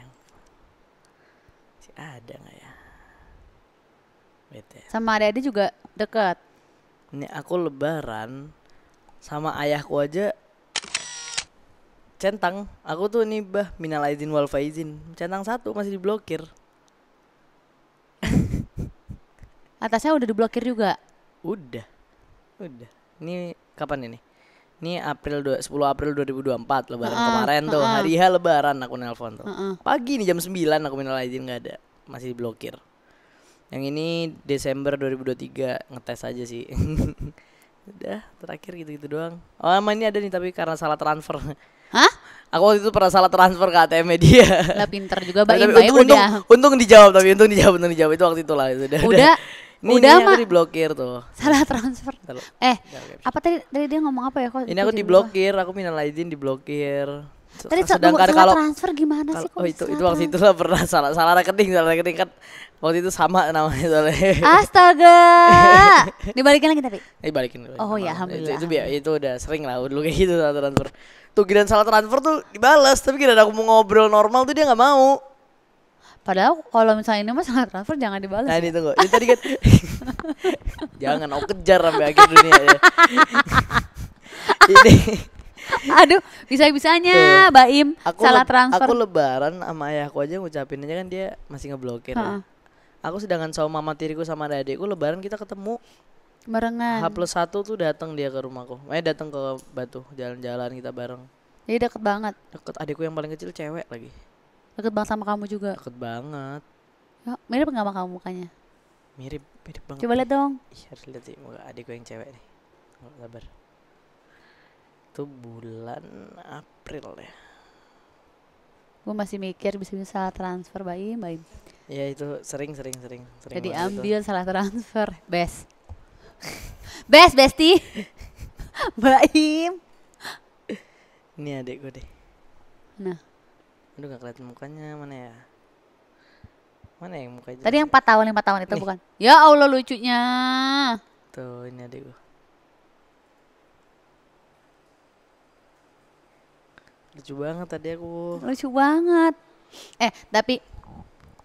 Si ada nggak ya? Wait ya. Sama adik-adik juga deket. Ini aku lebaran sama ayahku aja centang. Aku tuh nih minal aidin wal faizin. Centang 1 masih diblokir. Atasnya udah diblokir juga. Udah. Ini kapan ini? Ini 10 April 2024 lebaran kemarin tuh. Hari H lebaran aku nelpon tuh. Pagi nih jam 9 aku minal aidin nggak ada. Masih diblokir. Yang ini Desember 2023 ngetes aja sih. Udah terakhir gitu-gitu doang. Oh sama ini ada nih tapi karena salah transfer. Hah? Aku waktu itu pernah salah transfer ke ATM dia. Lah pinter juga Mbak Im. Tapi Mbak Im udah. untung dijawab tapi untung dijawab itu waktu itu lah itu Udah. Ini Udah, aku Mak. diblokir tuh. Salah transfer. Ntar- Apa tadi dia ngomong apa ya? Kok Ini aku jadi diblokir, aku minal aidin diblokir. lupa? Tadi Sedangkan salah kalau transfer gimana sih? oh itu waktu itu lah pernah salah rekening kan waktu itu sama namanya soalnya. Astaga. Dibalikin lagi tapi. Balikin dulu. Oh ya, Itu alhamdulillah. itu udah sering lah dulu kayak gitu salah transfer. Tuh giliran salah transfer tuh dibalas, tapi giliran aku mau ngobrol normal tuh dia nggak mau. Padahal kalau misalnya ini mah salah transfer jangan dibalas. Nah Ya. ini tunggu, ini tadi kan jangan aku kejar sampai akhir dunia ya. ini Aduh, bisa-bisanya Baim salah transfer. Aku lebaran sama ayahku aja ngucapin aja kan dia masih ngeblokir ya. Aku sedangkan sama mama tiriku sama adikku lebaran kita ketemu Barengan. H+1 tuh datang dia ke rumahku. Datang ke Batu, jalan-jalan kita bareng. Jadi deket banget. Deket, adikku yang paling kecil cewek lagi. Deket banget sama kamu juga. Deket banget. Ya, mirip nggak sama kamu mukanya? Mirip banget. Coba lihat dong. Ih, harus lihat sih muka adikku yang cewek nih. Nggak sabar. Itu bulan April ya. Gue masih mikir bisa salah transfer Baim. Ya itu sering Jadi banget ambil salah transfer. Besti. Baim. Ini adikku deh. Nah, Aduh gak kelihatan mukanya, mana ya? Mana yang mukanya? tadi yang 4 tahun itu Nih. bukan? Ya Allah lucunya. Tuh ini adikku. Lucu banget tadi aku. Lucu banget. Tapi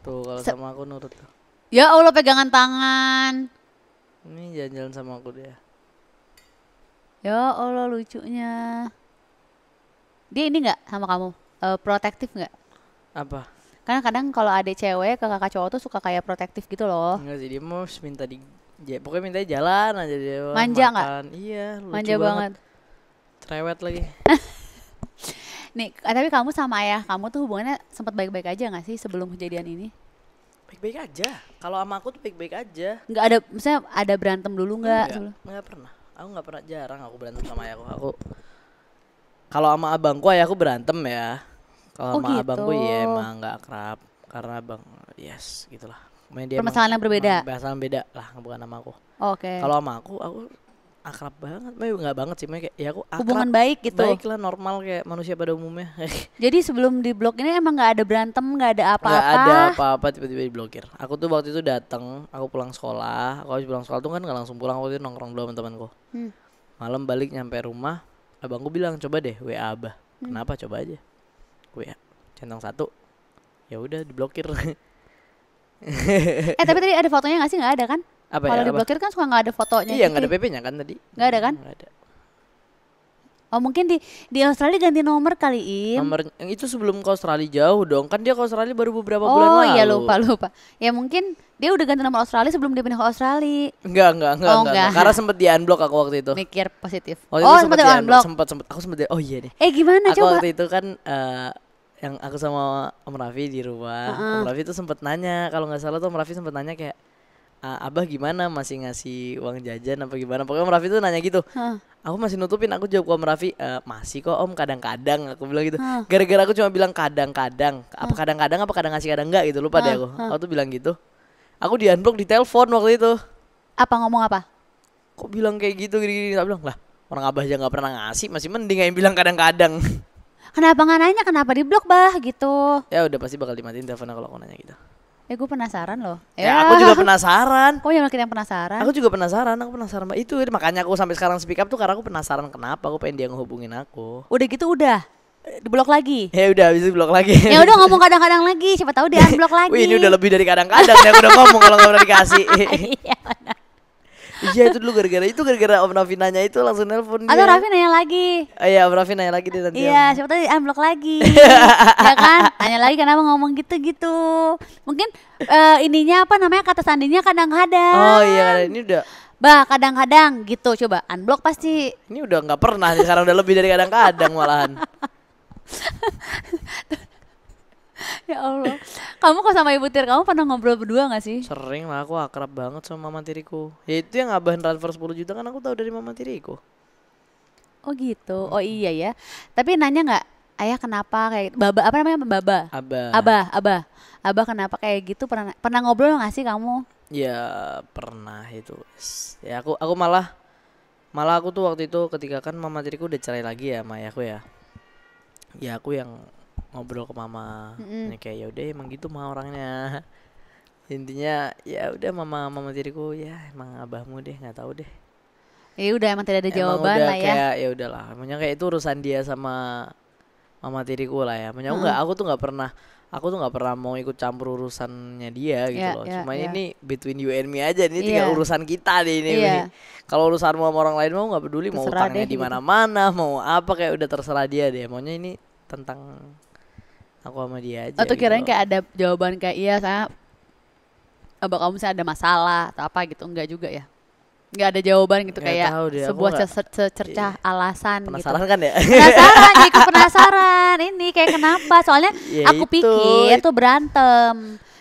Tuh kalau sama aku nurut tuh. ya Allah pegangan tangan. Ini jalan-jalan sama aku dia. Ya Allah lucunya. Dia ini nggak sama kamu? Protektif nggak? Apa? Karena kadang kalau ada cewek ke kakak cowok tuh suka kayak protektif gitu loh. Enggak sih, dia mau minta pokoknya minta jalan aja dia. Manja nggak? Makan. Iya, lucu Manja banget. Cerewet lagi. Nih, tapi kamu sama ayah kamu tuh hubungannya sempat baik-baik aja nggak sih sebelum kejadian ini? Baik-baik aja. Kalau sama aku tuh baik-baik aja. Nggak ada, misalnya ada berantem dulu nggak? Enggak pernah. Aku nggak pernah, jarang aku berantem sama ayahku. Kalau sama abangku ayahku berantem ya. Kalau sama gitu. abangku ya emang nggak akrab karena abang yes gitulah. Dia Permasalahan yang berbeda. Permasalahan beda lah, bukan sama aku. Oke. Kalau sama aku akrab banget. Nggak banget sih, kayak ya aku akrab. Hubungan baik gitu. Baik lah, normal kayak manusia pada umumnya. Jadi sebelum di blok ini emang nggak ada berantem, nggak ada apa-apa. Nggak ada apa-apa, tiba-tiba diblokir. Aku tuh waktu itu datang, aku pulang sekolah. Aku habis pulang sekolah tuh kan nggak langsung pulang, waktu itu nongkrong dulu sama temanku. Malam balik nyampe rumah, abangku bilang coba deh WA Abah. Kenapa, coba aja WA centang 1. Ya udah diblokir. Tapi tadi ada fotonya nggak sih? Nggak ada kan? Apa Kalau ya? diblokir kan suka nggak ada fotonya. Iya, gitu nggak ada ya. PP-nya kan tadi? Nggak ada kan? Nggak ada. Oh mungkin di Australia ganti nomor kali Im. Nomor yang itu sebelum ke Australia jauh dong. Kan dia ke Australia baru beberapa Oh bulan lalu. iya lupa. Ya mungkin dia udah ganti nomor Australia sebelum dia pindah ke Australia. Enggak. Karena sempet di unblock aku waktu itu. Mikir positif. Waktu Oh itu sempat di unblock. Sempet. Aku sempet. Oh iya nih. Gimana Aku coba? waktu itu kan yang aku sama Om Raffi di rumah. Om Raffi tuh sempet nanya, kalau nggak salah tuh Om Raffi sempet nanya kayak Abah gimana, masih ngasih uang jajan apa gimana. Pokoknya Om Raffi tuh nanya gitu. Aku masih nutupin, aku jawab ke Om Raffi, masih kok Om, kadang-kadang. Aku bilang gitu. Gara-gara aku cuma bilang kadang-kadang. Apa kadang-kadang apa kadang ngasih kadang enggak gitu, lupa deh aku. Aku tuh bilang gitu. Aku di unblock di telepon waktu itu. Apa ngomong apa? Kok bilang kayak gitu gini-gini. Aku bilang, lah orang Abah aja gak pernah ngasih, masih mending yang bilang kadang-kadang. Kenapa nggak nanya? Kenapa di blok bah gitu? Ya udah pasti bakal dimatiin teleponnya kalau aku nanya gitu. Gue penasaran loh. Ya aku juga penasaran. Kok yang yang penasaran? Aku juga penasaran, Mbak. Itu makanya aku sampai sekarang speak up tuh karena aku penasaran kenapa aku pengen dia ngehubungin aku. Udah gitu udah di blok lagi. Ya udah habis itu blok lagi. Ya udah ngomong kadang-kadang lagi, siapa tahu di unblock lagi. Wih, ini udah lebih dari kadang-kadang nih aku udah ngomong kalau nggak pernah dikasih. Iya benar. Iya itu dulu gara-gara Om Raffi nanya itu langsung nelpon dia. Atau Raffi nanya lagi. Iya Om Raffi nanya lagi deh nanti. Iya, siapa tahu di unblock lagi. Ya kan? Tanya lagi kenapa ngomong gitu-gitu. Mungkin ininya apa namanya kata sandinya kadang-kadang. Oh iya, ini udah. Bah, kadang-kadang gitu. Coba unblock pasti. Ini udah nggak pernah nih, sekarang udah lebih dari kadang-kadang malahan. Ya Allah. Kamu kok sama ibu tir kamu pernah ngobrol berdua gak sih? Sering lah, aku akrab banget sama mama tiriku. Ya itu yang Abah transfer 10 juta kan aku tahu dari mama tiriku. Oh gitu. Oh iya ya. Tapi nanya nggak, ayah kenapa kayak gitu? Baba apa namanya Baba? Abah kenapa kayak gitu? Pernah ngobrol nggak sih kamu? Ya pernah itu. Ya aku malah aku tuh waktu itu ketika kan mama tiriku udah cerai lagi ya sama ayahku ya. Ya aku yang ngobrol ke mama, kayak ya udah emang gitu mah orangnya. Intinya ya udah mama tiriku ya emang abahmu deh, nggak tahu deh. Ya udah emang tidak ada jawaban udah lah ya. Kayak ya udahlah, emangnya kayak itu urusan dia sama mama tiriku lah ya. Emangnya aku tuh nggak pernah aku tuh nggak pernah mau ikut campur urusannya dia gitu Iya, loh. iya, Cuma iya. ini between you and me aja, ini Iya. tinggal urusan kita nih ini. Iya. Kalau urusanmu sama orang lain mau nggak peduli, mau Terserah utangnya deh di gitu. mana-mana, mau apa kayak udah terserah dia deh. Maunya ini tentang aku sama dia aja. Atau gitu kirain loh. kayak ada jawaban kayak iya saya abang kamu misalnya ada masalah atau apa gitu, enggak juga ya? Enggak ada jawaban gitu Nggak kayak tahu deh, aku sebuah nggak- secercah alasan Penasaran gitu. kan ya? Penasaran, jadi ikut penasaran ini kayak kenapa? Soalnya Ya aku itu. pikir tuh berantem.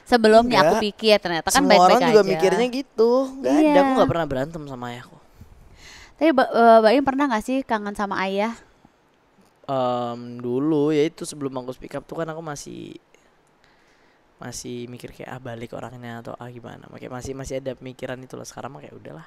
Sebelumnya aku Enggak. pikir ternyata kan Semua orang baik-baik juga aja. mikirnya gitu. Gak ada, Iya. aku nggak pernah berantem sama ayahku. Tapi Mbak Im pernah gak sih kangen sama ayah? Dulu ya itu sebelum aku speak up tuh kan aku masih mikir kayak balik orangnya atau gimana. Makanya masih ada pemikiran itu loh. Sekarang mah kayak udahlah.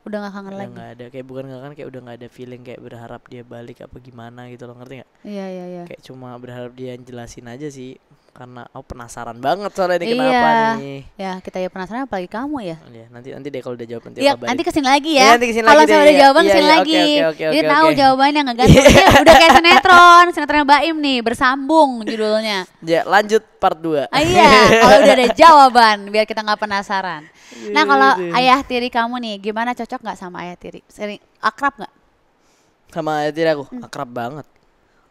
Udah gak kangen Udah lagi? nggak ada, kayak bukan nggak kan, kayak udah nggak ada feeling kayak berharap dia balik apa gimana gitu loh, ngerti nggak? Iya, iya, iya. Kayak cuma berharap dia jelasin aja sih, karena aku penasaran banget soalnya ini kenapa Iya. nih. Ya kita ya penasaran apalagi kamu ya. Ya, nanti deh kalau udah jawab nanti Iya, aku kabarin. nanti kesini lagi ya. Iya, nanti kesini Kalau lagi saya deh, udah iya. jawaban Iya, kesini iya, lagi. oke, Jadi tahu oke. jawabannya nggak gantung. Ini udah kayak sinetronnya Mbak Im nih, bersambung judulnya. Ya, lanjut part 2. Iya, kalau udah ada jawaban biar kita nggak penasaran. Nah, kalau Gitu. ayah tiri kamu nih, gimana, cocok nggak sama ayah tiri? Sering akrab nggak? Sama ayah tiri aku akrab banget.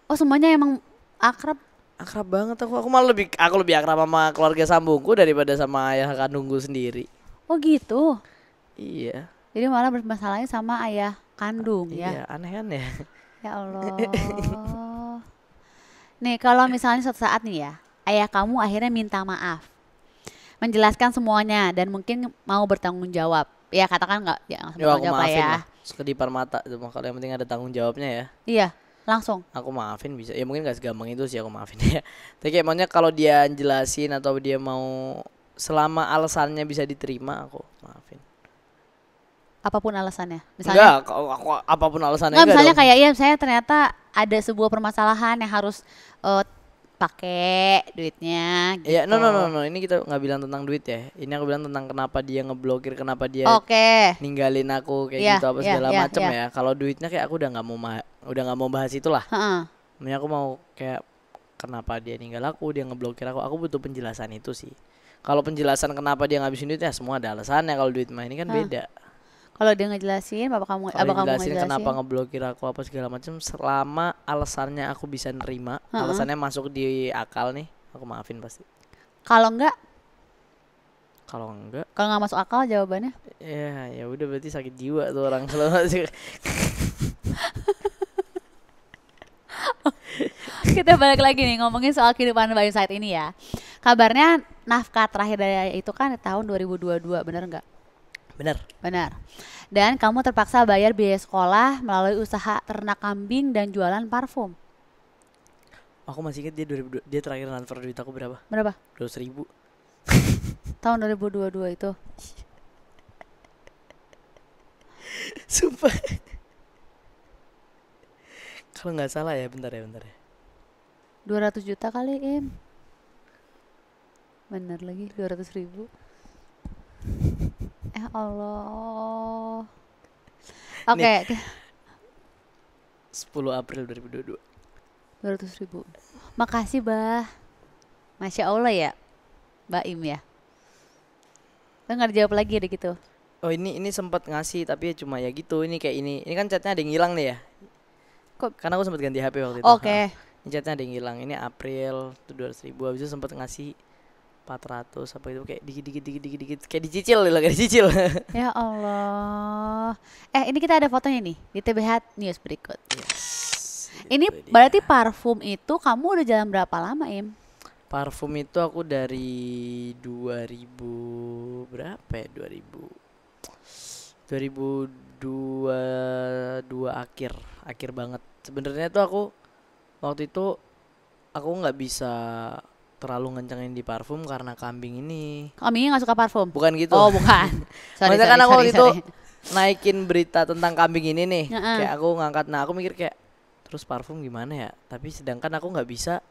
Oh, semuanya emang akrab. Akrab banget aku malah lebih akrab sama keluarga sambungku daripada sama ayah kandungku sendiri. Oh gitu. Iya. Jadi malah bermasalahnya sama ayah kandung ya. Iya, aneh kan ya. Ya Allah. Nih, kalau misalnya suatu saat nih ya, ayah kamu akhirnya minta maaf, menjelaskan semuanya dan mungkin mau bertanggung jawab. Ya katakan nggak, ya langsung Ya bertanggung aku jawab lah maafin ya. lah. Sekedipar mata cuma kalau yang penting ada tanggung jawabnya ya. Iya, langsung. Aku maafin bisa. Ya mungkin gak segampang itu sih aku maafin ya. Tapi kayak maunya kalau dia jelasin atau dia mau, selama alasannya bisa diterima aku maafin. Apapun alasannya. Misalnya, Enggak, aku apapun alasannya nggak, misalnya dong. kayak ya saya ternyata ada sebuah permasalahan yang harus pakai duitnya. Gitu. Ya, no. Ini kita nggak bilang tentang duit ya. Ini aku bilang tentang kenapa dia ngeblokir, kenapa dia Oke. ninggalin aku kayak Iya, gitu apa iya, segala iya, macem iya. ya. Kalau duitnya kayak aku udah nggak mau bahas itulah. Heeh. Makanya aku mau kayak kenapa dia ninggal aku, dia ngeblokir aku butuh penjelasan itu sih. Kalau penjelasan kenapa dia ngabisin duitnya semua ada alasannya. Kalau duit mah ini kan beda. Kalau dia ngejelasin, abang kamu Jelasin ngejelasin. kenapa ngeblokir aku apa segala macam, selama alasannya aku bisa nerima, alasannya masuk di akal nih, aku maafin pasti. Kalau enggak, Kalau enggak, kalau nggak masuk akal jawabannya. ya udah berarti sakit jiwa tuh orang kalau masih. Kita balik lagi nih ngomongin soal kehidupan Mbak Im saat ini ya. Kabarnya nafkah terakhir dari itu kan tahun 2022, bener nggak? Bener. Benar. Dan kamu terpaksa bayar biaya sekolah melalui usaha ternak kambing dan jualan parfum. Aku masih inget dia terakhir transfer duit aku berapa? Berapa? 200.000. Tahun 2022 itu. Sumpah. Kalau nggak salah ya, bentar ya. 200 juta kali, Im. Bener lagi, 200.000. Ya Allah. Oke, 10 April 2022. 200.000. Makasih, Bah. Masya Allah ya, Mbak Im ya. Lo nggak dijawab lagi deh gitu. Oh ini sempat ngasih tapi ya cuma ya gitu. Ini kayak ini kan chatnya ada yang hilang nih ya. Kok- Karena aku sempat ganti HP waktu itu. Oke. Ini chatnya ada yang hilang. Ini April tuh 200.000. Habis itu sempat ngasih 400 apa itu kayak dikit kayak dicicil lah, kayak dicicil. Ya Allah. Ini kita ada fotonya nih di TBH News berikut. Ini Itu dia. berarti parfum itu kamu udah jalan berapa lama, Im? Parfum itu aku dari 2000 berapa ya? 2022 akhir banget. Sebenarnya tuh aku waktu itu aku nggak bisa terlalu ngencengin di parfum karena kambing ini. Kambingnya nggak suka parfum? Bukan gitu. Oh bukan. Maksudnya kan aku waktu itu naikin berita tentang kambing ini nih. Heeh. Kayak aku ngangkat, nah aku mikir kayak terus parfum gimana ya? Tapi sedangkan aku nggak bisa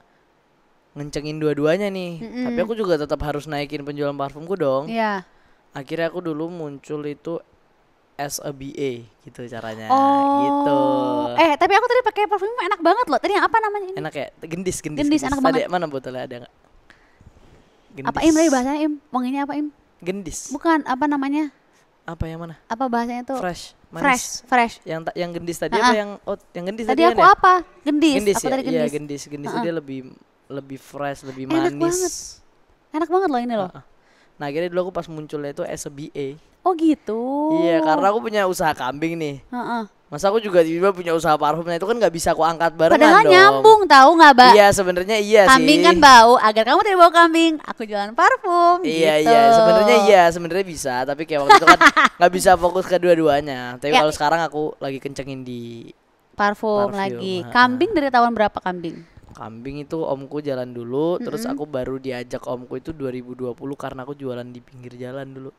ngencengin dua-duanya nih. Tapi aku juga tetap harus naikin penjualan parfumku dong. Iya. Akhirnya aku dulu muncul itu as a BA gitu caranya. Oh. Gitu. Tapi aku tadi pakai parfum enak banget loh. Tadi yang apa namanya ini? Enak ya? Gendis. Gendis, enak Ada banget. mana botolnya ada nggak? Gendis. Apa Im tadi bahasanya Im? Wanginya apa Im? Gendis. Bukan, apa namanya? Apa yang mana? Apa bahasanya tuh? Fresh. Fresh, Manis. fresh. Yang gendis tadi apa yang yang gendis Tadi kan aku ya? apa? Gendis. Gendis Apa ya? tadi Iya, gendis? gendis. Gendis dia lebih fresh, lebih Enak manis. banget. Enak banget loh ini loh. Nah, akhirnya dulu aku pas munculnya itu as a BA. Oh gitu. Iya, karena aku punya usaha kambing nih. Heeh. Masa aku juga tiba-tiba punya usaha parfum, nah itu kan nggak bisa aku angkat barengan Padahal dong. nyambung tahu nggak, Mbak? Iya, sebenarnya iya Kambing sih. kan bau, agar kamu tidak bau kambing, aku jualan parfum Iya gitu. iya, sebenarnya bisa, tapi kayak waktu itu kan nggak bisa fokus ke dua-duanya. Tapi Ya. kalau sekarang aku lagi kencengin di Parfum Parfum, lagi. ha-ha. Kambing dari tahun berapa kambing? kambing itu omku jalan dulu, terus aku baru diajak omku itu 2020 karena aku jualan di pinggir jalan dulu.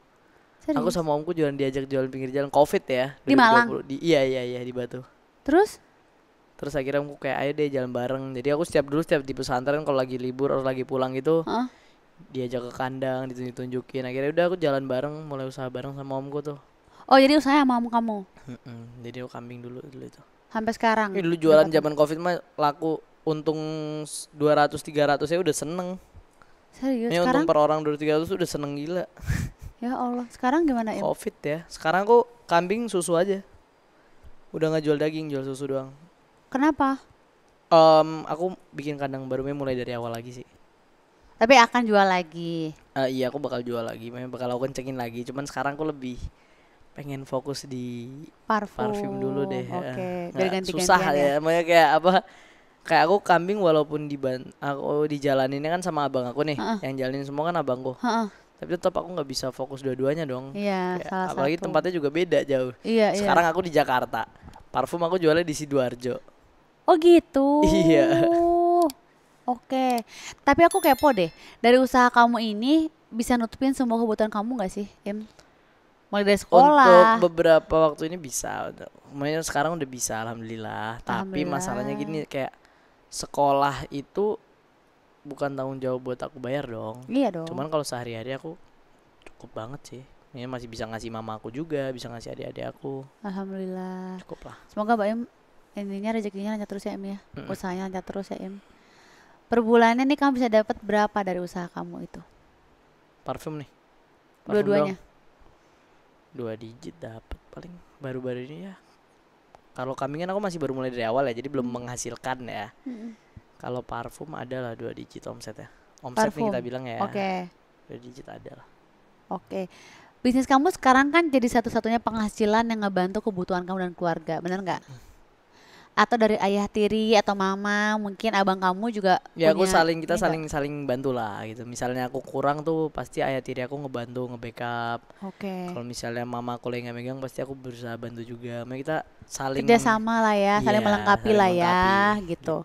Serius? Aku sama omku diajak jualan pinggir jalan Covid ya. Di Malang? Iya di Batu. Terus? Terus akhirnya aku kayak ayo deh jalan bareng. Jadi aku setiap di pesantren kalau lagi libur atau lagi pulang gitu Heeh. diajak ke kandang, ditunjuk-tunjukin. Akhirnya udah aku jalan bareng, mulai usaha bareng sama omku tuh. Oh jadi usahanya sama kamu Jadi aku kambing dulu itu. sampai sekarang? Ini dulu jualan zaman Covid mah laku untung 200-300 ya udah seneng. Serius Ini sekarang? untung per orang 200-300 udah seneng gila. Ya Allah, sekarang gimana Im? Covid ya. Sekarang aku kambing susu aja. Udah nggak jual daging, jual susu doang. Kenapa? Aku bikin kandang baru mulai dari awal lagi sih. Tapi akan jual lagi. Iya aku bakal jual lagi, memang bakal aku kencengin lagi. Cuman sekarang aku lebih pengen fokus di parfum dulu deh. Oke, biar Nggak ganti-gantian susah ya. Makanya kayak apa? Kayak aku kambing walaupun aku dijalaninnya kan sama abang aku nih, yang jalanin semua kan abangku. Heeh. Tapi tetap aku nggak bisa fokus dua-duanya dong. Iya, Kayak salah apalagi satu. tempatnya juga beda jauh. Iya, Sekarang aku di Jakarta. Parfum aku jualnya di Sidoarjo. Oh gitu. Iya. Oke. Tapi aku kepo deh. Dari usaha kamu ini bisa nutupin semua kebutuhan kamu nggak sih, Im? Mulai dari sekolah. Untuk beberapa waktu ini bisa. Makanya sekarang udah bisa alhamdulillah. Tapi Alhamdulillah. masalahnya gini kayak sekolah itu bukan tanggung jawab buat aku bayar dong. Iya dong. Cuman kalau sehari-hari aku cukup banget sih. Ini masih bisa ngasih mama aku juga, bisa ngasih adik-adik aku. Alhamdulillah. Cukup lah. Semoga Mbak Im intinya rezekinya lancar terus ya Im ya. Usahanya lancar terus ya Im. Per bulannya nih kamu bisa dapat berapa dari usaha kamu itu? Parfum nih. Dua-duanya. Doang. 2 digit dapat paling baru-baru ini ya. Kalau kambing kan aku masih baru mulai dari awal ya, jadi belum menghasilkan ya. Kalau parfum adalah 2 digit omset ya. Omset nih Parfum. kita bilang ya. Oke. 2 digit adalah. Oke. Bisnis kamu sekarang kan jadi satu-satunya penghasilan yang ngebantu kebutuhan kamu dan keluarga, bener nggak? Atau dari ayah tiri atau mama, mungkin abang kamu juga Ya aku punya kita ini saling bantu lah gitu. Misalnya aku kurang tuh pasti ayah tiri aku ngebantu nge-backup. nggak? Oke. Kalau misalnya mama aku lagi nggak megang pasti aku berusaha bantu juga. Makanya kita saling Kerjasama lah ya, saling Iya, melengkapi saling lah ya, melengkapi, gitu.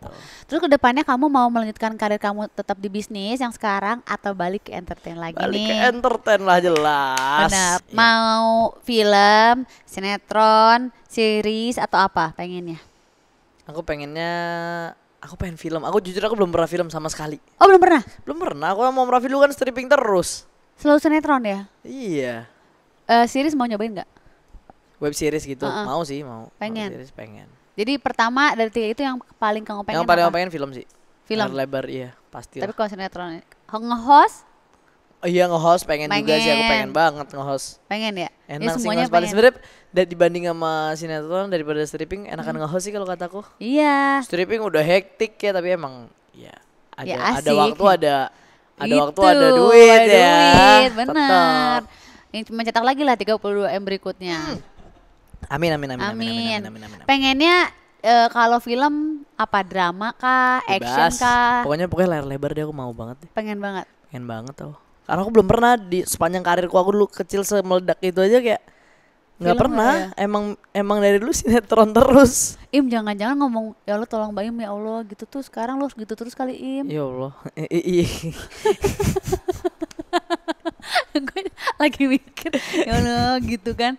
Terus kedepannya kamu mau melanjutkan karir kamu tetap di bisnis yang sekarang atau balik ke entertain lagi Balik nih? ke entertain lah jelas. Benar. Ya. Mau film, sinetron, series atau apa pengennya? Aku pengen film. Aku jujur aku belum pernah film sama sekali. Oh belum pernah? Belum pernah. Aku mau Raffi dulu kan stripping terus. Selalu sinetron ya? Iya. Series mau nyobain nggak? Web series gitu. Mau sih, mau. Pengen. Web series pengen. Jadi pertama dari 3 itu yang paling kamu pengen Yang paling apa? aku pengen film sih. Film. Layar lebar iya, pasti Tapi lah. kalau sinetron nge-host Iya nge-host pengen juga sih, aku pengen banget nge-host. pengen ya? Enak sih semuanya nge-host. Paling pengen. sebenarnya dibanding sama sinetron daripada stripping enakan nge-host sih kalau kataku. Iya. Stripping udah hektik ya, tapi emang ya Ya, ada asik. waktu ada waktu Gitu, ada duit ada ya. duit, bener. Tetep. Ini mencetak lagi lah 32 M berikutnya. Amin. Amin. Pengennya kalau film apa, drama kah, action Bebas. kah? Pokoknya layar lebar deh, aku mau banget deh. Pengen banget. Pengen banget tau. Karena aku belum pernah di sepanjang karirku, aku dulu kecil semeledak itu aja kayak nggak Film pernah. nggak Emang dari dulu sinetron terus. Im jangan-jangan ngomong ya Allah tolong Mbak Im ya Allah gitu tuh, sekarang lo harus gitu terus kali Im. Ya Allah. Iya. Gue lagi mikir ya Allah gitu kan.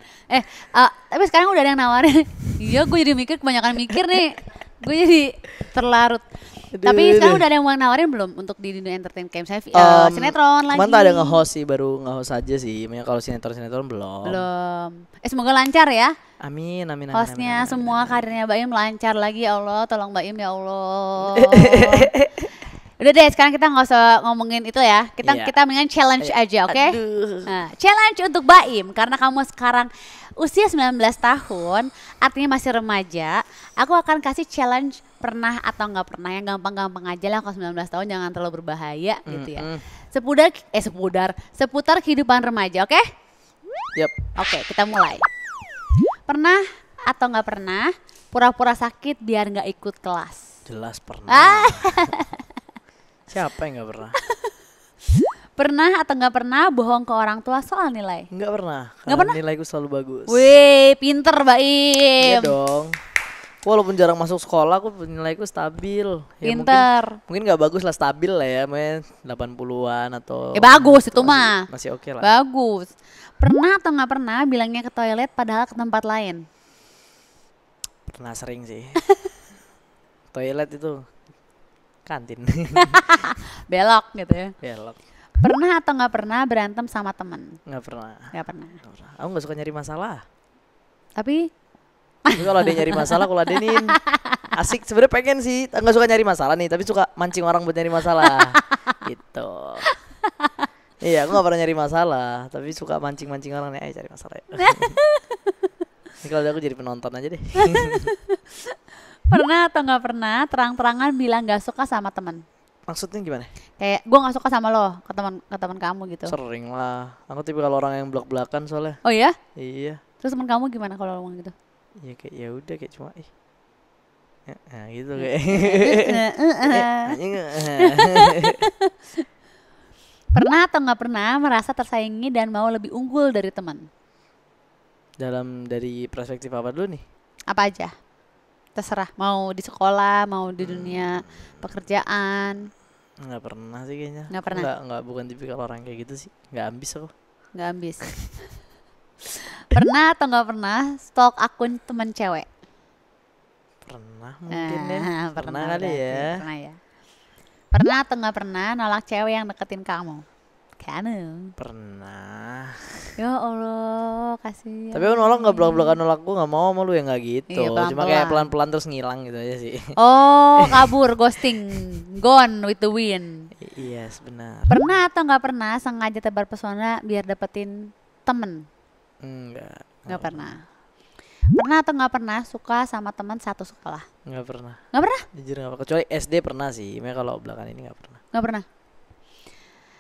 Tapi sekarang udah ada yang nawarin. Iya gue jadi mikir, kebanyakan mikir nih. Gue jadi terlarut. Tapi sekarang udah ada yang mau nawarin belum untuk di dunia entertain kayak misalnya sinetron lagi? Cuman tak ada nge-host sih, baru nge-host aja sih. Makanya kalau sinetron belum. Belum. Semoga lancar ya. Amin. Hostnya semua karirnya Mbak Im lancar lagi ya Allah. Tolong Mbak Im ya Allah. Udah deh, sekarang kita nggak usah ngomongin itu ya. Iya. Kita mendingan challenge aja, oke? Aduh. Nah, challenge untuk Baim karena kamu sekarang usia 19 tahun, artinya masih remaja. Aku akan kasih challenge pernah atau nggak pernah, yang gampang-gampang aja lah. Kalau 19 tahun jangan terlalu berbahaya gitu ya. Seputar kehidupan remaja, oke? Yap. Oke, kita mulai. Pernah atau nggak pernah pura-pura sakit biar nggak ikut kelas? Jelas pernah. Ah. Siapa yang nggak pernah? Pernah atau nggak pernah bohong ke orang tua soal nilai? Nggak pernah. Nggak Karena pernah? nilaiku selalu bagus. Wih, pinter Iya Baim. dong. Walaupun jarang masuk sekolah, aku nilaiku stabil. Ya Pinter. mungkin nggak bagus lah, stabil lah ya, main 80-an atau. Bagus itu mah. Masih oke lah. Bagus. Pernah atau nggak pernah bilangnya ke toilet padahal ke tempat lain? Pernah sering sih. Toilet itu kantin. Belok gitu ya. Belok. Pernah atau nggak pernah berantem sama temen? Nggak pernah. Nggak pernah. Nggak pernah. Aku nggak suka nyari masalah. Tapi Tapi kalau ada yang nyari masalah, aku ladenin. Asik, sebenarnya pengen sih. Nggak suka nyari masalah nih, tapi suka mancing orang buat nyari masalah. Gitu. Iya, aku nggak pernah nyari masalah, tapi suka mancing-mancing orang nih. Ayo cari masalah ya. Ini kalau aku jadi penonton aja deh. pernah atau nggak pernah terang-terangan bilang nggak suka sama temen? Maksudnya gimana? Kayak gue nggak suka sama lo ke teman kamu gitu. Sering lah. Aku tipe kalau orang yang belak-belakan soalnya. Oh ya? Iya. Terus teman kamu gimana kalau ngomong gitu? Ya kayak ya udah kayak cuma nah gitu kayak. Pernah atau nggak pernah merasa tersaingi dan mau lebih unggul dari teman? Dari perspektif apa dulu nih? Apa aja? Terserah. Mau di sekolah, mau di dunia pekerjaan. Nggak pernah sih kayaknya. Nggak pernah? Nggak, bukan tipikal orang kayak gitu sih. Nggak ambis aku. Nggak ambis. Pernah atau nggak pernah stalk akun teman cewek? Pernah mungkin ya. Pernah kali berarti. ya. Pernah ya. Pernah atau nggak pernah nolak cewek yang deketin kamu? Kamu. Pernah. Ya Allah, kasih. Tapi aku nolak nggak belak-belakan nolak, gue nggak mau sama lu ya, nggak gitu. Iya, Cuma kayak pelan-pelan terus ngilang gitu aja sih. Oh, kabur, ghosting, gone with the wind. Iya, benar. Pernah atau nggak pernah sengaja tebar pesona biar dapetin temen? Enggak. Nggak pernah. Pernah atau nggak pernah suka sama teman satu sekolah? Nggak pernah. Nggak pernah? Jujur nggak pernah. Kecuali SD pernah sih. Makanya kalau belakangan ini nggak pernah. Nggak pernah.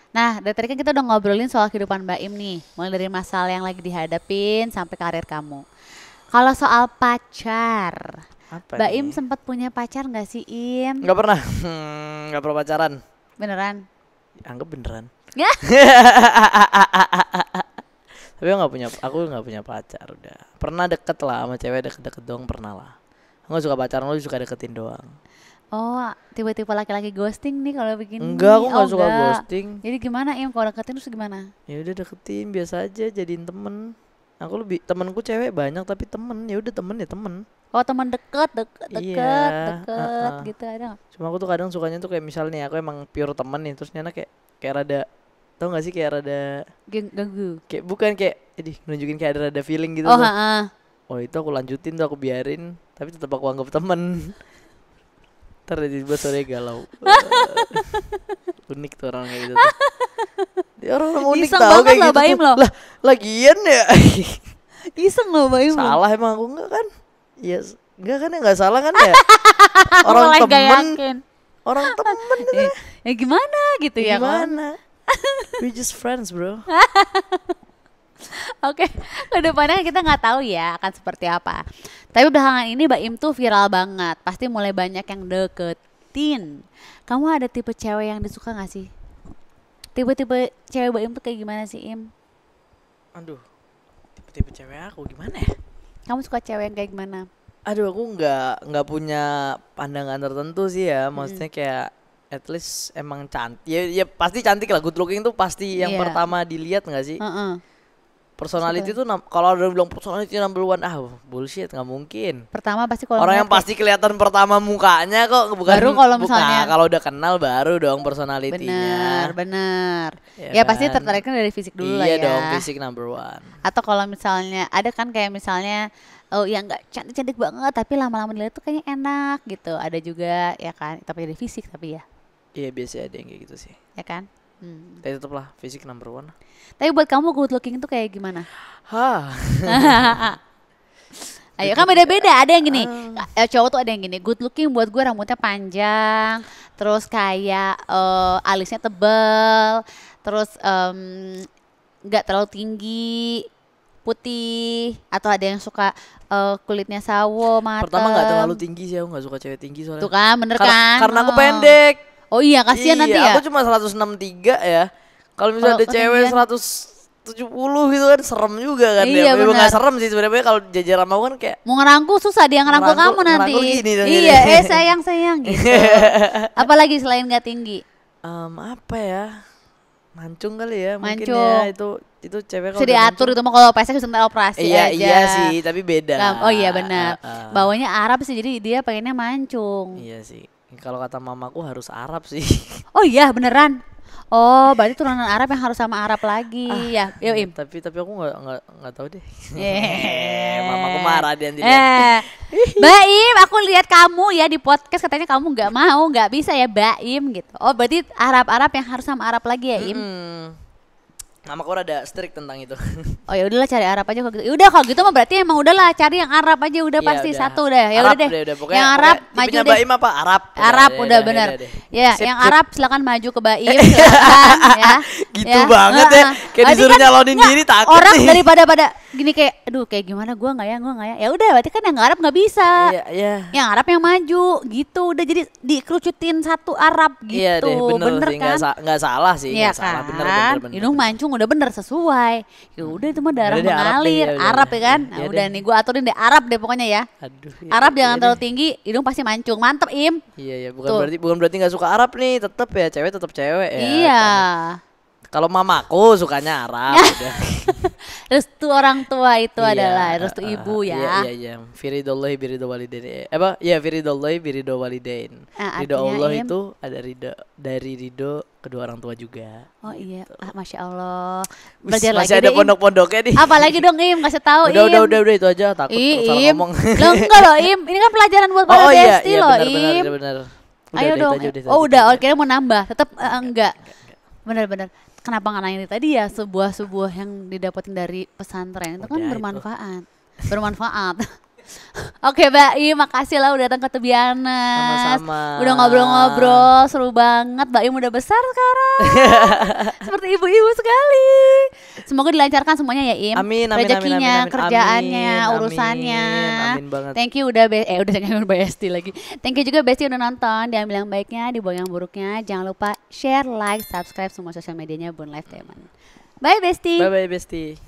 Nah, dari tadi kan kita udah ngobrolin soal kehidupan Mbak Im nih, mulai dari masalah yang lagi dihadapin sampai karir kamu. Kalau soal pacar, Apa Mbak nih? Im sempat punya pacar nggak sih Im? Nggak pernah. Nggak pernah pacaran. Beneran? Anggap beneran. Ya? Tapi aku nggak punya pacar udah. Pernah deket lah sama cewek, deket-deket doang pernah lah. Aku nggak suka pacaran, lu suka deketin doang. Oh, tiba-tiba laki-laki ghosting nih kalau begini. Enggak, aku nggak Oh, suka enggak. ghosting. Jadi gimana Im kalau deketin terus gimana? Ya udah deketin biasa aja, jadiin temen. Aku lebih temanku cewek banyak tapi temen, ya udah temen ya temen. Oh, teman deket Iya, gitu ada nggak? Cuma aku tuh kadang sukanya tuh kayak misalnya aku emang pure temen nih, terus Nyana kayak rada, tau gak sih kayak rada, Ganggu. kayak bukan kayak, nunjukin kayak ada rada feeling gitu Oh, tuh. heeh. Oh itu aku lanjutin tuh, aku biarin, tapi tetap aku anggap temen. Ntar tiba-tiba sore galau. Unik tuh orang kayak gitu tuh. Dia orang unik Iseng tau banget kayak loh, gitu Baim tuh. loh. Lah lagian ya. Iseng loh Mbak Im. Salah emang aku enggak kan? Iya, enggak kan ya, enggak salah kan ya? Aku Orang malah nggak temen, yakin. orang temen Ya gimana gitu ya kan? gimana? We just friends bro. Oke, kedepannya kita nggak tahu ya akan seperti apa. Tapi belakangan ini Mbak Im tuh viral banget. Pasti mulai banyak yang deketin. Kamu ada tipe cewek yang disuka nggak sih? Tipe-tipe cewek Mbak Im tuh kayak gimana sih Im? Aduh, tipe-tipe cewek aku gimana ya? Kamu suka cewek yang kayak gimana? Aduh, aku nggak punya pandangan tertentu sih ya. Maksudnya kayak at least emang cantik. Ya pasti cantik lah. Good looking tuh pasti yang Iya. pertama dilihat nggak sih? Heeh. Personality tuh kalau ada yang bilang personality number one, bullshit, nggak mungkin. Pertama pasti kalau Orang yang ngeliat pasti kelihatan pertama mukanya kok, bukan. Baru kalau bukan. misalnya- Kalau udah kenal baru dong personality-nya. bener. Ya Ya pasti kan? tertariknya dari fisik dulu lah Iya ya. dong, fisik number one. Atau kalau misalnya ada kan kayak misalnya oh yang nggak cantik-cantik banget tapi lama-lama dilihat tuh kayaknya enak gitu. Ada juga ya kan, tapi dari fisik tapi ya. Iya biasa ada yang kayak gitu sih. ya kan? Tapi tetep lah fisik number one. Tapi buat kamu good looking itu kayak gimana? Hah. Ayo kan beda-beda, ada yang gini, cowok tuh ada yang gini, good looking buat gue rambutnya panjang, terus kayak alisnya tebal, terus nggak terlalu tinggi, putih, atau ada yang suka kulitnya sawo, mateng. Pertama nggak terlalu tinggi sih, aku nggak suka cewek tinggi soalnya. Tuh kan, bener kan? Karena aku pendek. Oh iya, kasihan nanti ya. Aku cuma 163 ya. Kalau misalnya ada cewek 170 gitu kan serem juga kan. Iya, Memang benar. nggak serem sih sebenarnya kalau jajar sama aku kan kayak Mau ngerangkul susah, dia ngerangkul kamu nanti. ngerangkul gini dong, Iya, gini. sayang gitu. Apalagi selain nggak tinggi? apa ya? Mancung kali ya mungkin Mancung. ya itu cewek kalau Bisa udah diatur mancung. itu mah kalau pesek sebentar operasi Iya aja. iya sih tapi beda. Oh iya benar. Ah. Bawanya Arab sih jadi dia pengennya mancung. Iya sih. Kalau kata mamaku harus Arab sih. Oh iya beneran. Oh berarti turunan Arab yang harus sama Arab lagi ya. Yo Im. tapi aku nggak tahu deh. Yeah. Mamaku marah dia dilihat. Baim, aku lihat kamu ya di podcast katanya kamu nggak bisa ya Baim gitu. Oh berarti Arab yang harus sama Arab lagi ya Im. Mamaku rada strict tentang itu. Oh ya udahlah cari Arab aja kalau gitu. Udah kalau gitu mah berarti emang udahlah cari yang Arab aja udah Iya, pasti udah. satu udah. Ya Arab udah deh. Pokoknya, Yang Arab maju tipenya deh. Baim apa Arab? Arab udah benar. Ya, Sip, yang sip. Arab silakan maju ke Baim silakan ya. Gitu banget ya. Kayak Berarti disuruh nyalonin nggak, diri takut orang nih. daripada gini kayak aduh kayak gimana gua nggak ya. Ya udah berarti kan yang Arab nggak bisa. Iya. Yang Arab yang maju gitu udah jadi dikerucutin satu Arab gitu. Iya deh, bener sih, kan? nggak salah sih, Iya nggak salah, bener. Hidung mancung udah bener sesuai. Ya udah itu mah darah Udah deh, Arab deh, mengalir, ya udah. Arab ya kan. Nah, Iya udah deh. nih gua aturin deh Arab deh pokoknya ya. Aduh. Arab iya jangan deh. terlalu tinggi, hidung pasti mancung. Mantep Im. Iya, Tuh. bukan berarti nggak suka Arab nih, tetep ya cewek tetep cewek ya. Iya. Kalau mamaku sukanya Arab udah. Restu orang tua itu Iya, adalah restu ibu ya. Iya. Firidallahi biridho walidain. Apa? Iya, firidallahi biridho walidain. Ridho Artinya, Allah Im, itu ada dari ridho kedua orang tua juga. oh iya, Masya Allah. Wis, Belajar lagi masih ada deh, Im. pondok-pondoknya nih. Apalagi dong Im, kasih tahu Im. Udah itu aja takut salah Im. ngomong. Loh enggak loh Im, ini kan pelajaran buat para besti loh Im. benar. Ayo dong. Oh udah, kira mau nambah, tetap enggak. Benar-benar. Kenapa nggak nanya tadi ya sebuah yang didapetin dari pesantren itu kan Udah, itu. bermanfaat. Oke Mbak Im, makasih lah udah datang ke Tebianas. Sama-sama. Udah ngobrol-ngobrol, seru banget. Mbak Im udah besar sekarang. Seperti ibu-ibu sekali. Semoga dilancarkan semuanya ya Im. Amin. Rezekinya, kerjaannya, Amin, urusannya. Amin banget. Thank you udah Besti lagi. Thank you juga Besti udah nonton. Diambil yang baiknya, dibuang yang buruknya. Jangan lupa share, like, subscribe semua sosial medianya Bun Life Diamond. Bye Besti. Bye Besti.